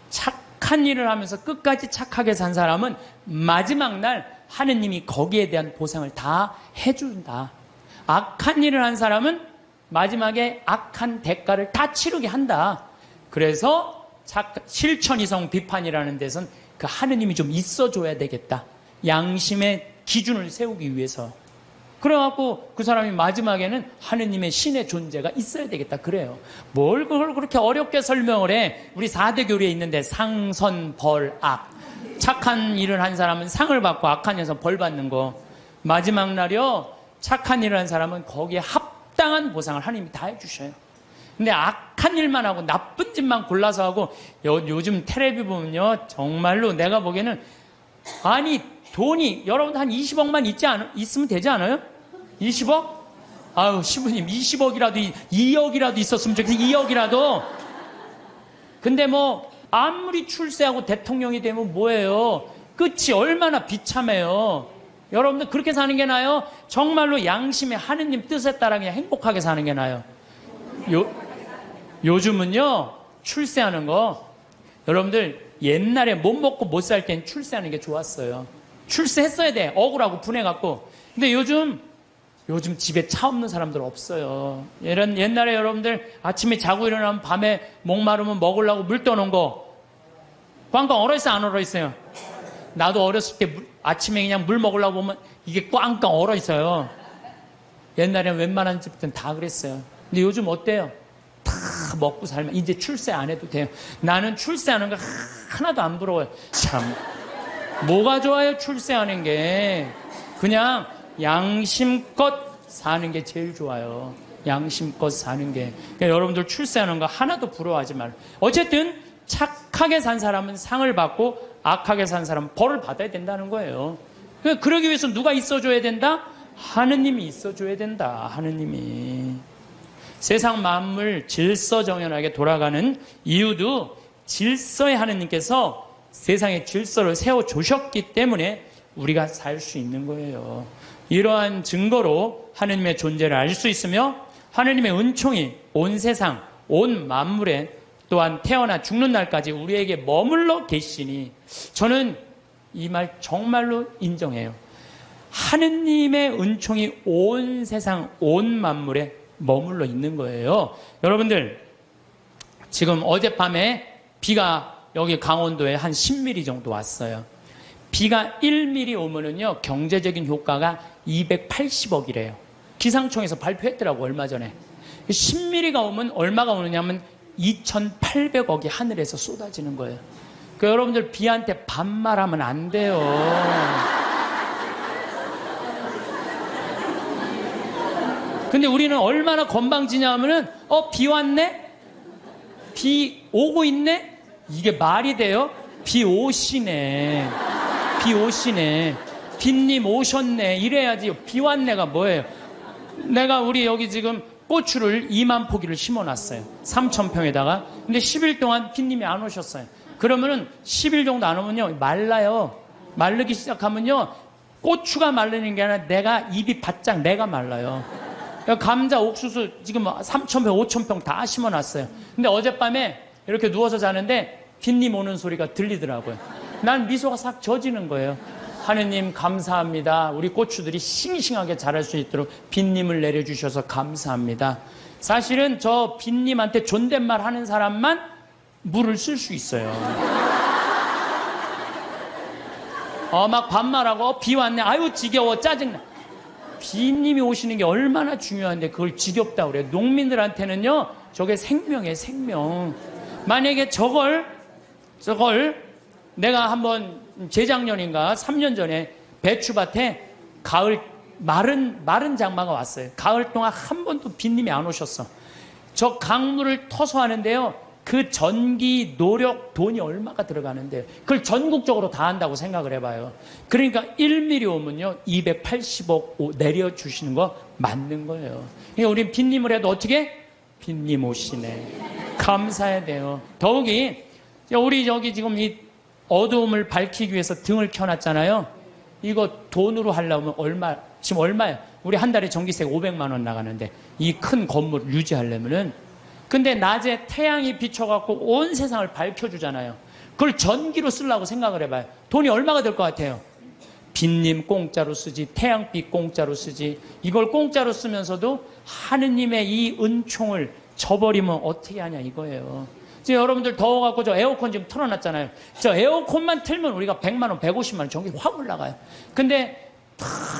착한 일을 하면서 끝까지 착하게 산 사람은 마지막 날 하느님이 거기에 대한 보상을 다 해준다. 악한 일을 한 사람은 마지막에 악한 대가를 다 치르게 한다. 그래서 실천이성 비판이라는 데선 그 하느님이 좀 있어줘야 되겠다. 양심의 기준을 세우기 위해서. 그래갖고 그 사람이 마지막에는 하느님의 신의 존재가 있어야 되겠다 그래요. 뭘 그걸 그렇게 어렵게 설명을 해. 우리 4대 교리에 있는데 상, 선, 벌, 악. 착한 일을 한 사람은 상을 받고 악한 일에서 벌 받는 거. 마지막 날이요 착한 일을 한 사람은 거기에 합당한 보상을 하느님이 다 해주셔요. 근데 악한 일만 하고 나쁜 짓만 골라서 하고 요즘 텔레비 보면요 정말로 내가 보기에는 돈이 여러분 한 20억만 있으면 되지 않아요? 20억? 아유 시부님 20억이라도 2억이라도 있었으면 좋겠어요. 2억이라도. 근데 아무리 출세하고 대통령이 되면 뭐예요? 끝이 얼마나 비참해요. 여러분들 그렇게 사는 게 나아요? 정말로 양심의 하느님 뜻에 따라 그냥 행복하게 사는 게 나아요. 요즘은요 출세하는 거 여러분들 옛날에 못 먹고 못 살 땐 출세하는 게 좋았어요. 출세했어야 돼. 억울하고 분해갖고. 근데 요즘 집에 차 없는 사람들 없어요. 옛날에 여러분들 아침에 자고 일어나면 밤에 목마르면 먹으려고 물 떠놓은 거 꽝꽝 얼어있어요? 안 얼어있어요? 나도 어렸을 때 아침에 그냥 물 먹으려고 보면 이게 꽝꽝 얼어있어요. 옛날에는 웬만한 집들은 다 그랬어요. 근데 요즘 어때요? 다 먹고 살면 이제 출세 안 해도 돼요. 나는 출세하는 거 하나도 안 부러워요. 참 뭐가 좋아요? 출세하는 게 그냥 양심껏 사는 게 제일 좋아요. 양심껏 사는 게. 그러니까 여러분들 출세하는 거 하나도 부러워하지 말고. 어쨌든 착하게 산 사람은 상을 받고 악하게 산 사람은 벌을 받아야 된다는 거예요. 그러기 위해서 누가 있어줘야 된다? 하느님이 있어줘야 된다. 하느님이. 세상 만물 질서정연하게 돌아가는 이유도 질서의 하느님께서 세상의 질서를 세워주셨기 때문에 우리가 살 수 있는 거예요. 이러한 증거로 하느님의 존재를 알 수 있으며 하느님의 은총이 온 세상, 온 만물에 또한 태어나 죽는 날까지 우리에게 머물러 계시니 저는 이 말 정말로 인정해요. 하느님의 은총이 온 세상, 온 만물에 머물러 있는 거예요. 여러분들 지금 어젯밤에 비가 여기 강원도에 한 10mm 정도 왔어요. 비가 1mm 오면은요, 경제적인 효과가 280억이래요. 기상청에서 발표했더라고, 얼마 전에. 10mm가 오면 얼마가 오느냐면 2,800억이 하늘에서 쏟아지는 거예요. 그 여러분들 비한테 반말하면 안 돼요. 근데 우리는 얼마나 건방지냐 하면은, 비 왔네? 비 오고 있네? 이게 말이 돼요? 비 오시네. 비 오시네. 빗님 오셨네. 이래야지. 비 왔네가 뭐예요? 내가 우리 여기 지금 고추를 2만 포기를 심어놨어요. 3,000평에다가. 근데 10일 동안 빗님이 안 오셨어요. 그러면은 10일 정도 안 오면요, 말라요. 마르기 시작하면요, 고추가 마르는 게 아니라 내가 입이 바짝 내가 말라요. 감자, 옥수수 지금 3,000평, 5,000평 다 심어놨어요. 근데 어젯밤에 이렇게 누워서 자는데 빗님 오는 소리가 들리더라고요. 난 미소가 싹 젖이는 거예요. 하느님 감사합니다. 우리 고추들이 싱싱하게 자랄 수 있도록 빗님을 내려주셔서 감사합니다. 사실은 저 빗님한테 존댓말 하는 사람만 물을 쓸 수 있어요. 막 반말하고 비 왔네. 아유 지겨워 짜증나. 빗님이 오시는 게 얼마나 중요한데 그걸 지겹다 그래요. 농민들한테는요 저게 생명이에요. 생명. 만약에 저걸 내가 한번 재작년인가 3년 전에 배추밭에 가을 마른 장마가 왔어요. 가을 동안 한 번도 빗님이 안 오셨어. 저 강물을 터서 하는데요. 그 전기, 노력, 돈이 얼마가 들어가는데요. 그걸 전국적으로 다 한다고 생각을 해봐요. 그러니까 1mm 오면요 280억 내려주시는 거 맞는 거예요. 그러니까 우리 빗님을 해도 어떻게? 빗님 오시네. 감사해야 돼요. 더욱이 우리 여기 지금 이 어두움을 밝히기 위해서 등을 켜놨잖아요. 이거 돈으로 하려면 지금 얼마예요? 우리 한 달에 전기세 500만 원 나가는데 이 큰 건물을 유지하려면은. 근데 낮에 태양이 비춰갖고 온 세상을 밝혀주잖아요. 그걸 전기로 쓰려고 생각을 해봐요. 돈이 얼마가 될 것 같아요? 빗님 공짜로 쓰지, 태양빛 공짜로 쓰지. 이걸 공짜로 쓰면서도 하느님의 이 은총을 저버리면 어떻게 하냐 이거예요. 지금 여러분들 더워갖고 저 에어컨 지금 틀어놨잖아요. 저 에어컨만 틀면 우리가 100만 원, 150만 원 전기 확 올라가요. 근데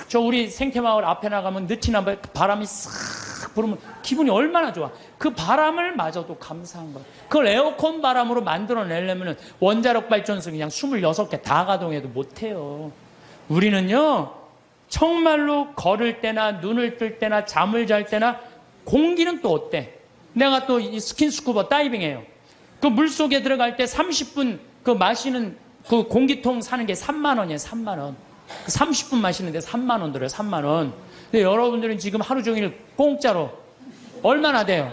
저 우리 생태마을 앞에 나가면 느티나 바람이 싹 불으면 기분이 얼마나 좋아. 그 바람을 마저도 감사한 거예요. 그걸 에어컨 바람으로 만들어내려면 원자력 발전소 그냥 26개 다 가동해도 못해요. 우리는요 정말로 걸을 때나 눈을 뜰 때나 잠을 잘 때나 공기는 또 어때? 내가 또 이 스킨스쿠버 다이빙해요. 그 물속에 들어갈 때 30분 그 마시는 그 공기통 사는 게 3만 원이에요. 3만 원. 30분 마시는데 3만 원 들어요. 3만 원. 근데 여러분들은 지금 하루 종일 공짜로 얼마나 돼요?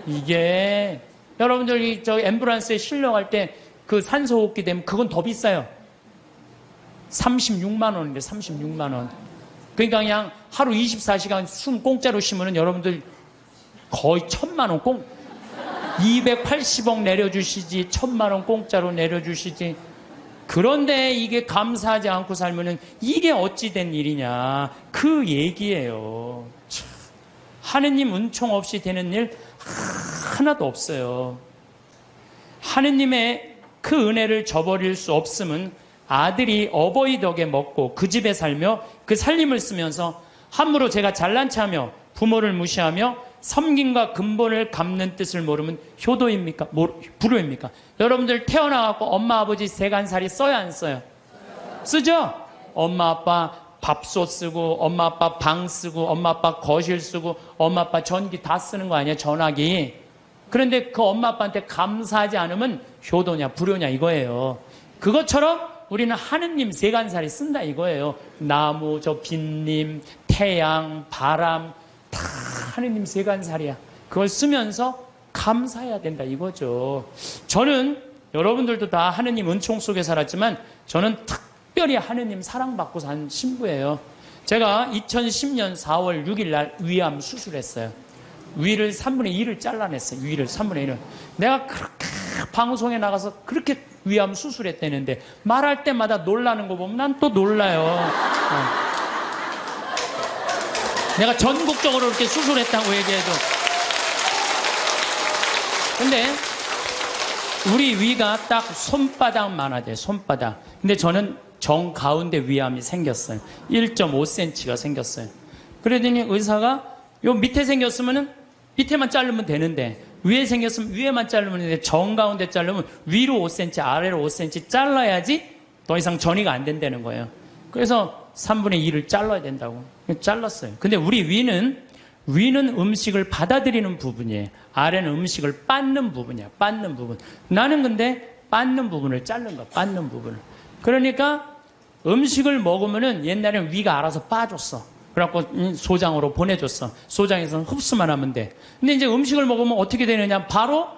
이게 여러분들이 저 앰뷸런스에 실려갈 때 그 산소호흡기 되면 그건 더 비싸요. 36만 원인데 36만 원. 그러니까 그냥 하루 24시간 숨 공짜로 쉬면은 여러분들 거의 1,000만 원 280억 내려주시지 1,000만 원 공짜로 내려주시지. 그런데 이게 감사하지 않고 살면은 이게 어찌 된 일이냐 그 얘기예요. 하느님 은총 없이 되는 일 하나도 없어요. 하느님의 그 은혜를 저버릴 수 없음은 아들이 어버이 덕에 먹고 그 집에 살며 그 살림을 쓰면서 함부로 제가 잘난 체하며 부모를 무시하며 섬김과 근본을 갚는 뜻을 모르면 효도입니까? 불효입니까? 여러분들 태어나갖고 엄마 아버지 세간살이 써야 안 써요? 쓰죠? 엄마 아빠 밥솥 쓰고 엄마 아빠 방 쓰고 엄마 아빠 거실 쓰고 엄마 아빠 전기 다 쓰는 거 아니야? 전화기. 그런데 그 엄마 아빠한테 감사하지 않으면 효도냐 불효냐 이거예요. 그것처럼 우리는 하느님 세간살이 쓴다 이거예요. 나무, 저 빗님, 태양, 바람 다 하느님 세간살이야. 그걸 쓰면서 감사해야 된다 이거죠. 저는 여러분들도 다 하느님 은총 속에 살았지만 저는 특별히 하느님 사랑받고 산 신부예요. 제가 2010년 4월 6일 날 위암 수술했어요. 위를 3분의 1을 잘라냈어요. 위를 3분의 1을. 내가 그렇게 방송에 나가서 그렇게 위암 수술했다는데 말할 때마다 놀라는 거 보면 난 또 놀라요. 내가 전국적으로 이렇게 수술했다고 얘기해도. 근데 우리 위가 딱 손바닥만 하대, 손바닥. 근데 저는 정 가운데 위암이 생겼어요. 1.5cm가 생겼어요. 그러더니 의사가 요 밑에 생겼으면은 밑에만 자르면 되는데, 위에 생겼으면 위에만 자르면 되는데, 정 가운데 자르면 위로 5cm, 아래로 5cm 잘라야지 더 이상 전이가 안 된다는 거예요. 그래서 3분의 2를 잘라야 된다고. 잘랐어요. 근데 우리 위는 음식을 받아들이는 부분이에요. 아래는 음식을 빻는 부분이야. 빻는 부분. 나는 근데 빻는 부분을 자른 거야. 빻는 부분을. 그러니까 음식을 먹으면은 옛날에는 위가 알아서 빠졌어. 그래갖고 소장으로 보내줬어. 소장에서는 흡수만 하면 돼. 근데 이제 음식을 먹으면 어떻게 되느냐? 바로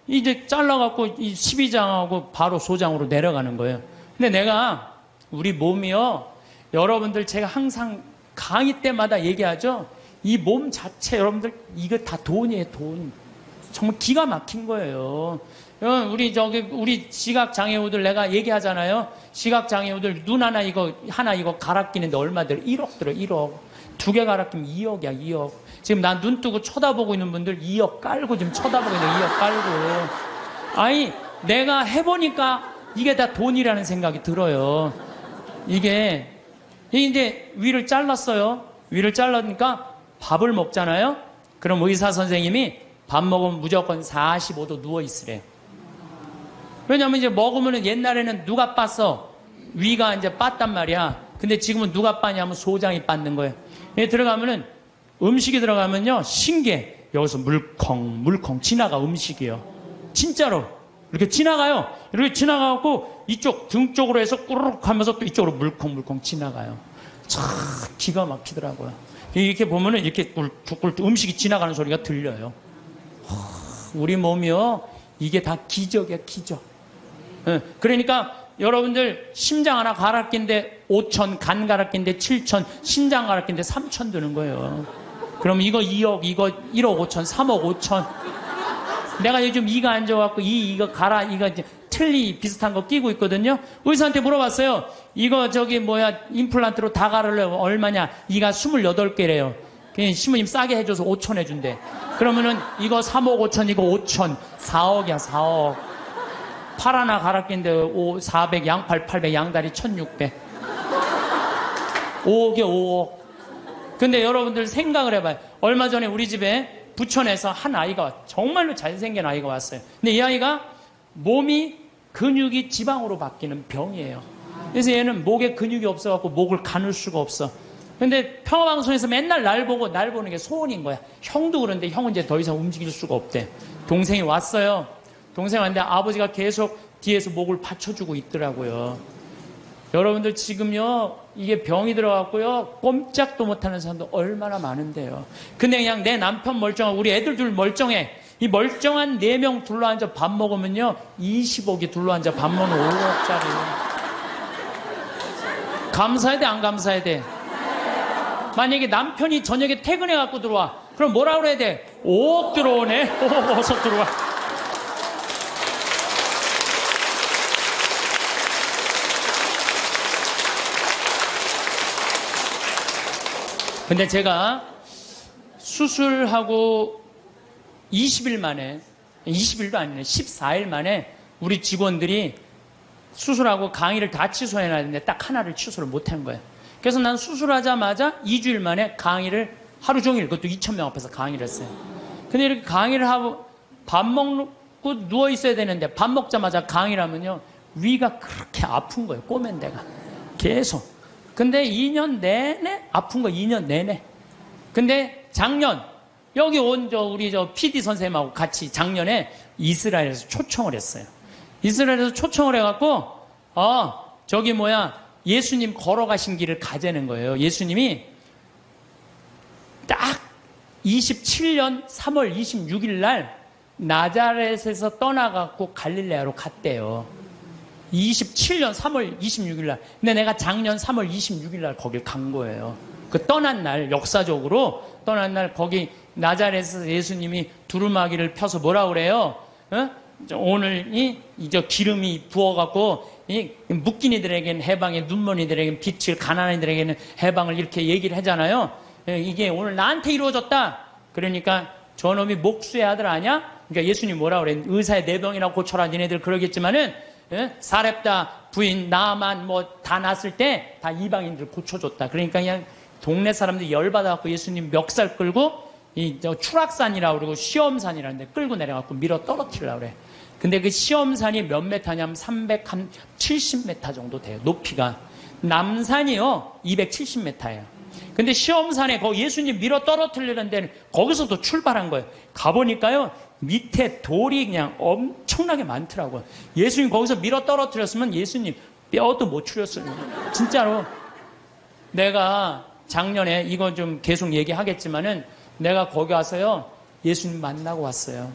이제 잘라갖고 이 십이장하고 바로 소장으로 내려가는 거예요. 근데 내가 우리 몸이요. 여러분들 제가 항상 강의 때마다 얘기하죠. 이 몸 자체 여러분들 이거 다 돈이에요. 돈. 정말 기가 막힌 거예요. 우리 시각장애우들 내가 얘기하잖아요. 시각장애우들 눈 하나 이거 갈아 끼는데 얼마 들어? 1억 들어. 1억. 2개 갈아 끼면 2억이야. 2억. 지금 난 눈 뜨고 쳐다보고 있는 분들 2억 깔고 지금 쳐다보고 있는 2억 깔고. 아니 내가 해보니까 이게 다 돈이라는 생각이 들어요. 이게 이제 위를 잘랐어요. 위를 잘라니까 밥을 먹잖아요. 그럼 의사 선생님이 밥 먹으면 무조건 45도 누워 있으래. 왜냐면 이제 먹으면은 옛날에는 누가 빻어? 위가 이제 빻단 말이야. 근데 지금은 누가 빻냐면 소장이 빻는 거예요. 여기 들어가면은 음식이 들어가면요 신기해. 여기서 물컹 지나가 음식이요. 진짜로 이렇게 지나가요. 이렇게 지나가고 이쪽 등 쪽으로 해서 꾸르륵 하면서 또 이쪽으로 물컹 지나가요. 참 기가 막히더라고요. 이렇게 보면은 이렇게 음식이 지나가는 소리가 들려요. 우리 몸이요 이게 다 기적이야, 기적. 그러니까 여러분들 심장 하나 갈아 낀데 5천, 간 갈아 낀데 7천, 심장 갈아 낀데 3천 드는 거예요. 그럼 이거 2억, 이거 1억 5천, 3억 5천. 내가 요즘 이가 안 좋아갖고 이거 갈아, 이거 이제 틀니 비슷한 거 끼고 있거든요. 의사한테 물어봤어요. 이거 임플란트로 다 갈으려면 얼마냐? 이가 28개래요. 그냥 신부님 싸게 해줘서 5천 해준대. 그러면은 이거 3억 5천, 이거 5천, 4억이야, 4억. 팔 하나 갈아 낀데 400, 양팔 800, 양다리 1600. 5억에 5억. 근데 여러분들 생각을 해봐요. 얼마 전에 우리 집에 부천에서 한 아이가 정말로 잘생긴 아이가 왔어요. 근데 이 아이가 몸이 근육이 지방으로 바뀌는 병이에요. 그래서 얘는 목에 근육이 없어갖고 목을 가눌 수가 없어. 근데 평화방송에서 맨날 날 보는 게 소원인 거야. 형도 그런데 형은 이제 더 이상 움직일 수가 없대. 동생이 왔어요. 동생이 왔는데 아버지가 계속 뒤에서 목을 받쳐주고 있더라고요. 여러분들 지금요 이게 병이 들어갔고요 꼼짝도 못하는 사람도 얼마나 많은데요. 근데 그냥 내 남편 멀쩡하고 우리 애들 둘 멀쩡해. 이 멀쩡한 4명 둘러앉아 밥 먹으면요 20억이 둘러앉아 밥 먹는 5억짜리. 감사해야 돼, 안 감사해야 돼? 만약에 남편이 저녁에 퇴근해 갖고 들어와. 그럼 뭐라 그래야 돼? 5억 들어오네. 5억 어서 들어와. 근데 제가 수술하고 20일 만에, 20일도 아니네, 14일 만에 우리 직원들이 수술하고 강의를 다 취소해놔야 되는데 딱 하나를 취소를 못한 거예요. 그래서 난 수술하자마자 2주일 만에 강의를 하루 종일, 그것도 2,000명 앞에서 강의를 했어요. 근데 이렇게 강의를 하고 밥 먹고 누워 있어야 되는데 밥 먹자마자 강의를 하면요 위가 그렇게 아픈 거예요. 꼬맨 데가 계속. 근데 2년 내내 아픈 거 2년 내내. 근데 작년 여기 온 우리 PD 선생님하고 같이 작년에 이스라엘에서 초청을 했어요. 이스라엘에서 초청을 해갖고 예수님 걸어가신 길을 가자는 거예요. 예수님이 딱 27년 3월 26일 날 나자렛에서 떠나갖고 갈릴레아로 갔대요. 27년 3월 26일 날. 근데 내가 작년 3월 26일 날 거길 간 거예요. 그 떠난 날, 역사적으로 떠난 날 거기 나자렛에서 예수님이 두루마기를 펴서 뭐라 그래요? 오늘 이제 기름이 부어갖고 묵긴 이들에게는 해방의 눈먼이들에게는 빛을, 가난한 이들에게는 해방을 이렇게 얘기를 하잖아요. 이게 오늘 나한테 이루어졌다. 그러니까 저놈이 목수의 아들 아냐? 그러니까 예수님 뭐라 그래? 의사의 네 병이나 고쳐라. 니네들 그러겠지만은, 예? 사렙다 부인, 나만 뭐 다 났을 때 다 이방인들 고쳐줬다. 그러니까 그냥 동네 사람들이 열받아갖고 예수님 멱살 끌고 추락산이라고 그러고 시험산이라는 데 끌고 내려갖고 밀어 떨어뜨리려고 그래. 근데 그 시험산이 몇 메타냐면 370m 정도 돼요. 높이가. 남산이요 270m예요. 근데 시험산에 거기 예수님 밀어 떨어뜨리는 데는 거기서도 출발한 거예요. 가보니까요 밑에 돌이 그냥 엄청나게 많더라고요. 예수님 거기서 밀어 떨어뜨렸으면 예수님 뼈도 못 추렸어요. 진짜로. 내가 작년에 이거 좀 계속 얘기하겠지만은 내가 거기 와서요 예수님 만나고 왔어요.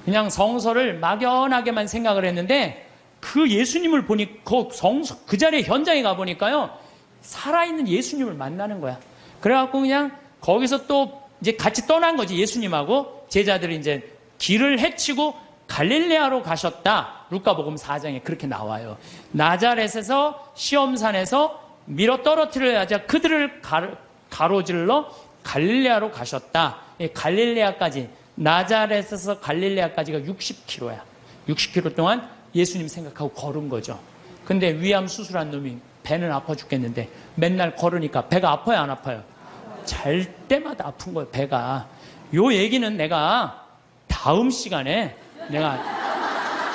그냥 성서를 막연하게만 생각을 했는데 그 예수님을 보니 그 자리에 현장에 가보니까요 살아있는 예수님을 만나는 거야. 그래갖고 그냥 거기서 또 이제 같이 떠난 거지. 예수님하고 제자들이 이제 길을 헤치고 갈릴레아로 가셨다. 루카복음 4장에 그렇게 나와요. 나자렛에서 시험산에서 밀어 떨어뜨려야자 그들을 가로질러 갈릴레아로 가셨다. 갈릴레아까지, 나자렛에서 갈릴레아까지가 60km야. 60km 동안 예수님 생각하고 걸은 거죠. 근데 위암 수술한 놈이 배는 아파 죽겠는데 맨날 걸으니까 배가 아파요, 안 아파요? 잘 때마다 아픈 거예요, 배가. 요 얘기는 내가 다음 시간에 내가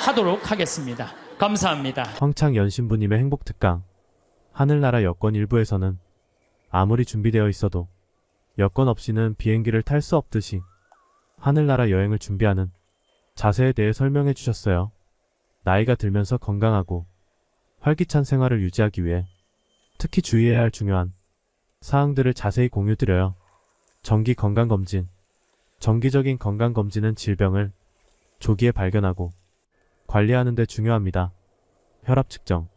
하도록 하겠습니다. 감사합니다. 황창연신부님의 행복특강. 하늘나라 여권 일부에서는 아무리 준비되어 있어도 여권 없이는 비행기를 탈 수 없듯이 하늘나라 여행을 준비하는 자세에 대해 설명해 주셨어요. 나이가 들면서 건강하고 활기찬 생활을 유지하기 위해 특히 주의해야 할 중요한 사항들을 자세히 공유드려요. 정기 건강검진. 정기적인 건강검진은 질병을 조기에 발견하고 관리하는 데 중요합니다. 혈압 측정.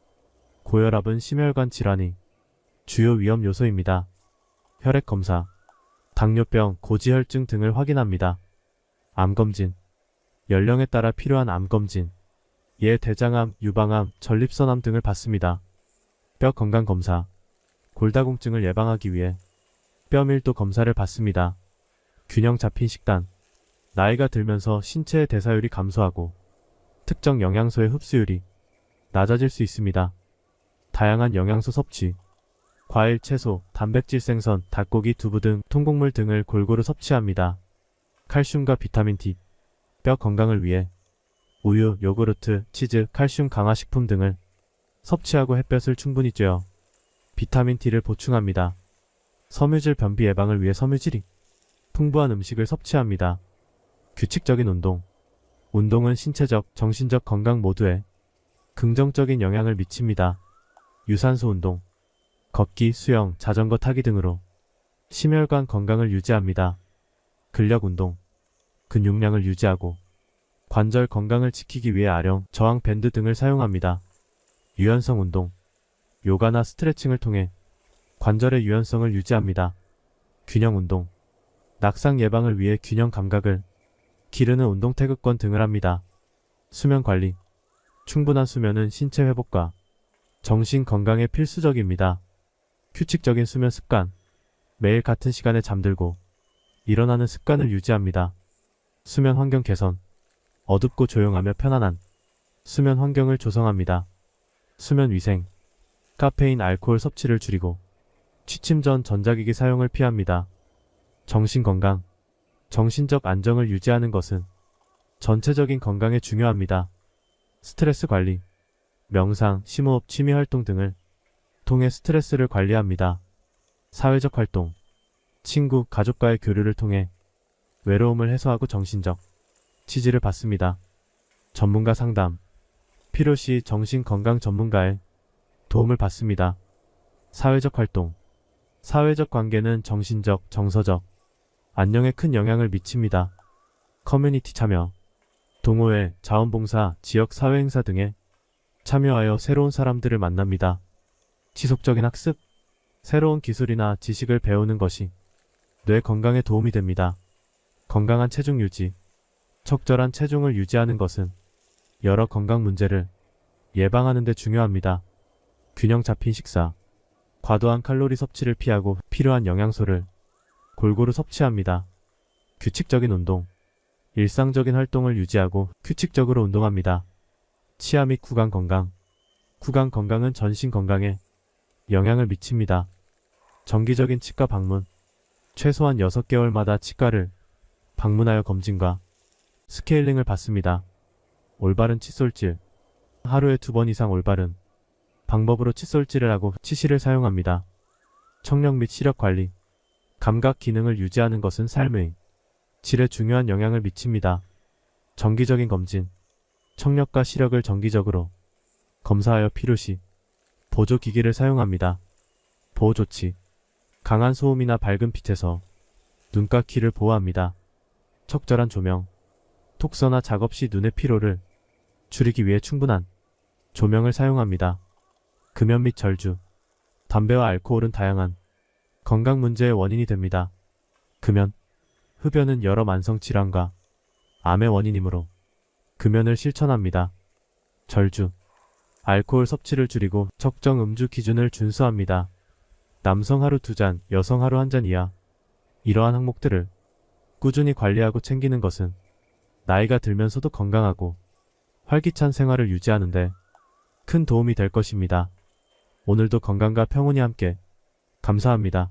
고혈압은 심혈관 질환이 주요 위험 요소입니다. 혈액 검사. 당뇨병, 고지혈증 등을 확인합니다. 암검진. 연령에 따라 필요한 암검진. 예 대장암, 유방암, 전립선암 등을 받습니다. 뼈 건강 검사. 골다공증을 예방하기 위해 뼈 밀도 검사를 받습니다. 균형 잡힌 식단. 나이가 들면서 신체의 대사율이 감소하고 특정 영양소의 흡수율이 낮아질 수 있습니다. 다양한 영양소 섭취. 과일, 채소, 단백질 생선, 닭고기, 두부 등 통곡물 등을 골고루 섭취합니다. 칼슘과 비타민 D. 뼈 건강을 위해 우유, 요구르트, 치즈, 칼슘 강화 식품 등을 섭취하고 햇볕을 충분히 쬐어 비타민 D를 보충합니다. 섬유질 변비 예방을 위해 섬유질이 풍부한 음식을 섭취합니다. 규칙적인 운동. 운동은 신체적, 정신적 건강 모두에 긍정적인 영향을 미칩니다. 유산소 운동. 걷기, 수영, 자전거 타기 등으로 심혈관 건강을 유지합니다. 근력 운동. 근육량을 유지하고 관절 건강을 지키기 위해 아령, 저항 밴드 등을 사용합니다. 유연성 운동. 요가나 스트레칭을 통해 관절의 유연성을 유지합니다. 균형 운동. 낙상 예방을 위해 균형 감각을 기르는 운동 태극권 등을 합니다. 수면 관리. 충분한 수면은 신체 회복과 정신 건강에 필수적입니다. 규칙적인 수면 습관. 매일 같은 시간에 잠들고 일어나는 습관을 유지합니다. 수면 환경 개선. 어둡고 조용하며 편안한 수면 환경을 조성합니다. 수면 위생. 카페인, 알코올 섭취를 줄이고 취침 전 전자기기 사용을 피합니다. 정신 건강. 정신적 안정을 유지하는 것은 전체적인 건강에 중요합니다. 스트레스 관리. 명상, 심호흡, 취미활동 등을 통해 스트레스를 관리합니다. 사회적 활동. 친구, 가족과의 교류를 통해 외로움을 해소하고 정신적 지지를 받습니다. 전문가 상담. 필요시 정신건강 전문가의 도움을 받습니다. 사회적 활동. 사회적 관계는 정신적, 정서적 안녕에 큰 영향을 미칩니다. 커뮤니티 참여. 동호회, 자원봉사, 지역 사회행사 등에 참여하여 새로운 사람들을 만납니다. 지속적인 학습. 새로운 기술이나 지식을 배우는 것이 뇌 건강에 도움이 됩니다. 건강한 체중 유지. 적절한 체중을 유지하는 것은 여러 건강 문제를 예방하는 데 중요합니다. 균형 잡힌 식사. 과도한 칼로리 섭취를 피하고 필요한 영양소를 골고루 섭취합니다. 규칙적인 운동. 일상적인 활동을 유지하고 규칙적으로 운동합니다. 치아 및 구강 건강. 구강 건강은 전신 건강에 영향을 미칩니다. 정기적인 치과 방문. 최소한 6개월마다 치과를 방문하여 검진과 스케일링을 받습니다. 올바른 칫솔질. 하루에 2번 이상 올바른 방법으로 칫솔질을 하고 치실을 사용합니다. 청력 및 시력 관리. 감각 기능을 유지하는 것은 삶의 질에 중요한 영향을 미칩니다. 정기적인 검진. 청력과 시력을 정기적으로 검사하여 필요시 보조기기를 사용합니다. 보호조치. 강한 소음이나 밝은 빛에서 눈과 귀를 보호합니다. 적절한 조명. 독서나 작업 시 눈의 피로를 줄이기 위해 충분한 조명을 사용합니다. 금연 및 절주. 담배와 알코올은 다양한 건강 문제의 원인이 됩니다. 금연. 흡연은 여러 만성 질환과 암의 원인이므로 금연을 실천합니다. 절주. 알코올 섭취를 줄이고 적정 음주 기준을 준수합니다. 남성 하루 2잔, 여성 하루 1잔 이하. 이러한 항목들을 꾸준히 관리하고 챙기는 것은 나이가 들면서도 건강하고 활기찬 생활을 유지하는 데 큰 도움이 될 것입니다. 오늘도 건강과 평온이 함께 감사합니다.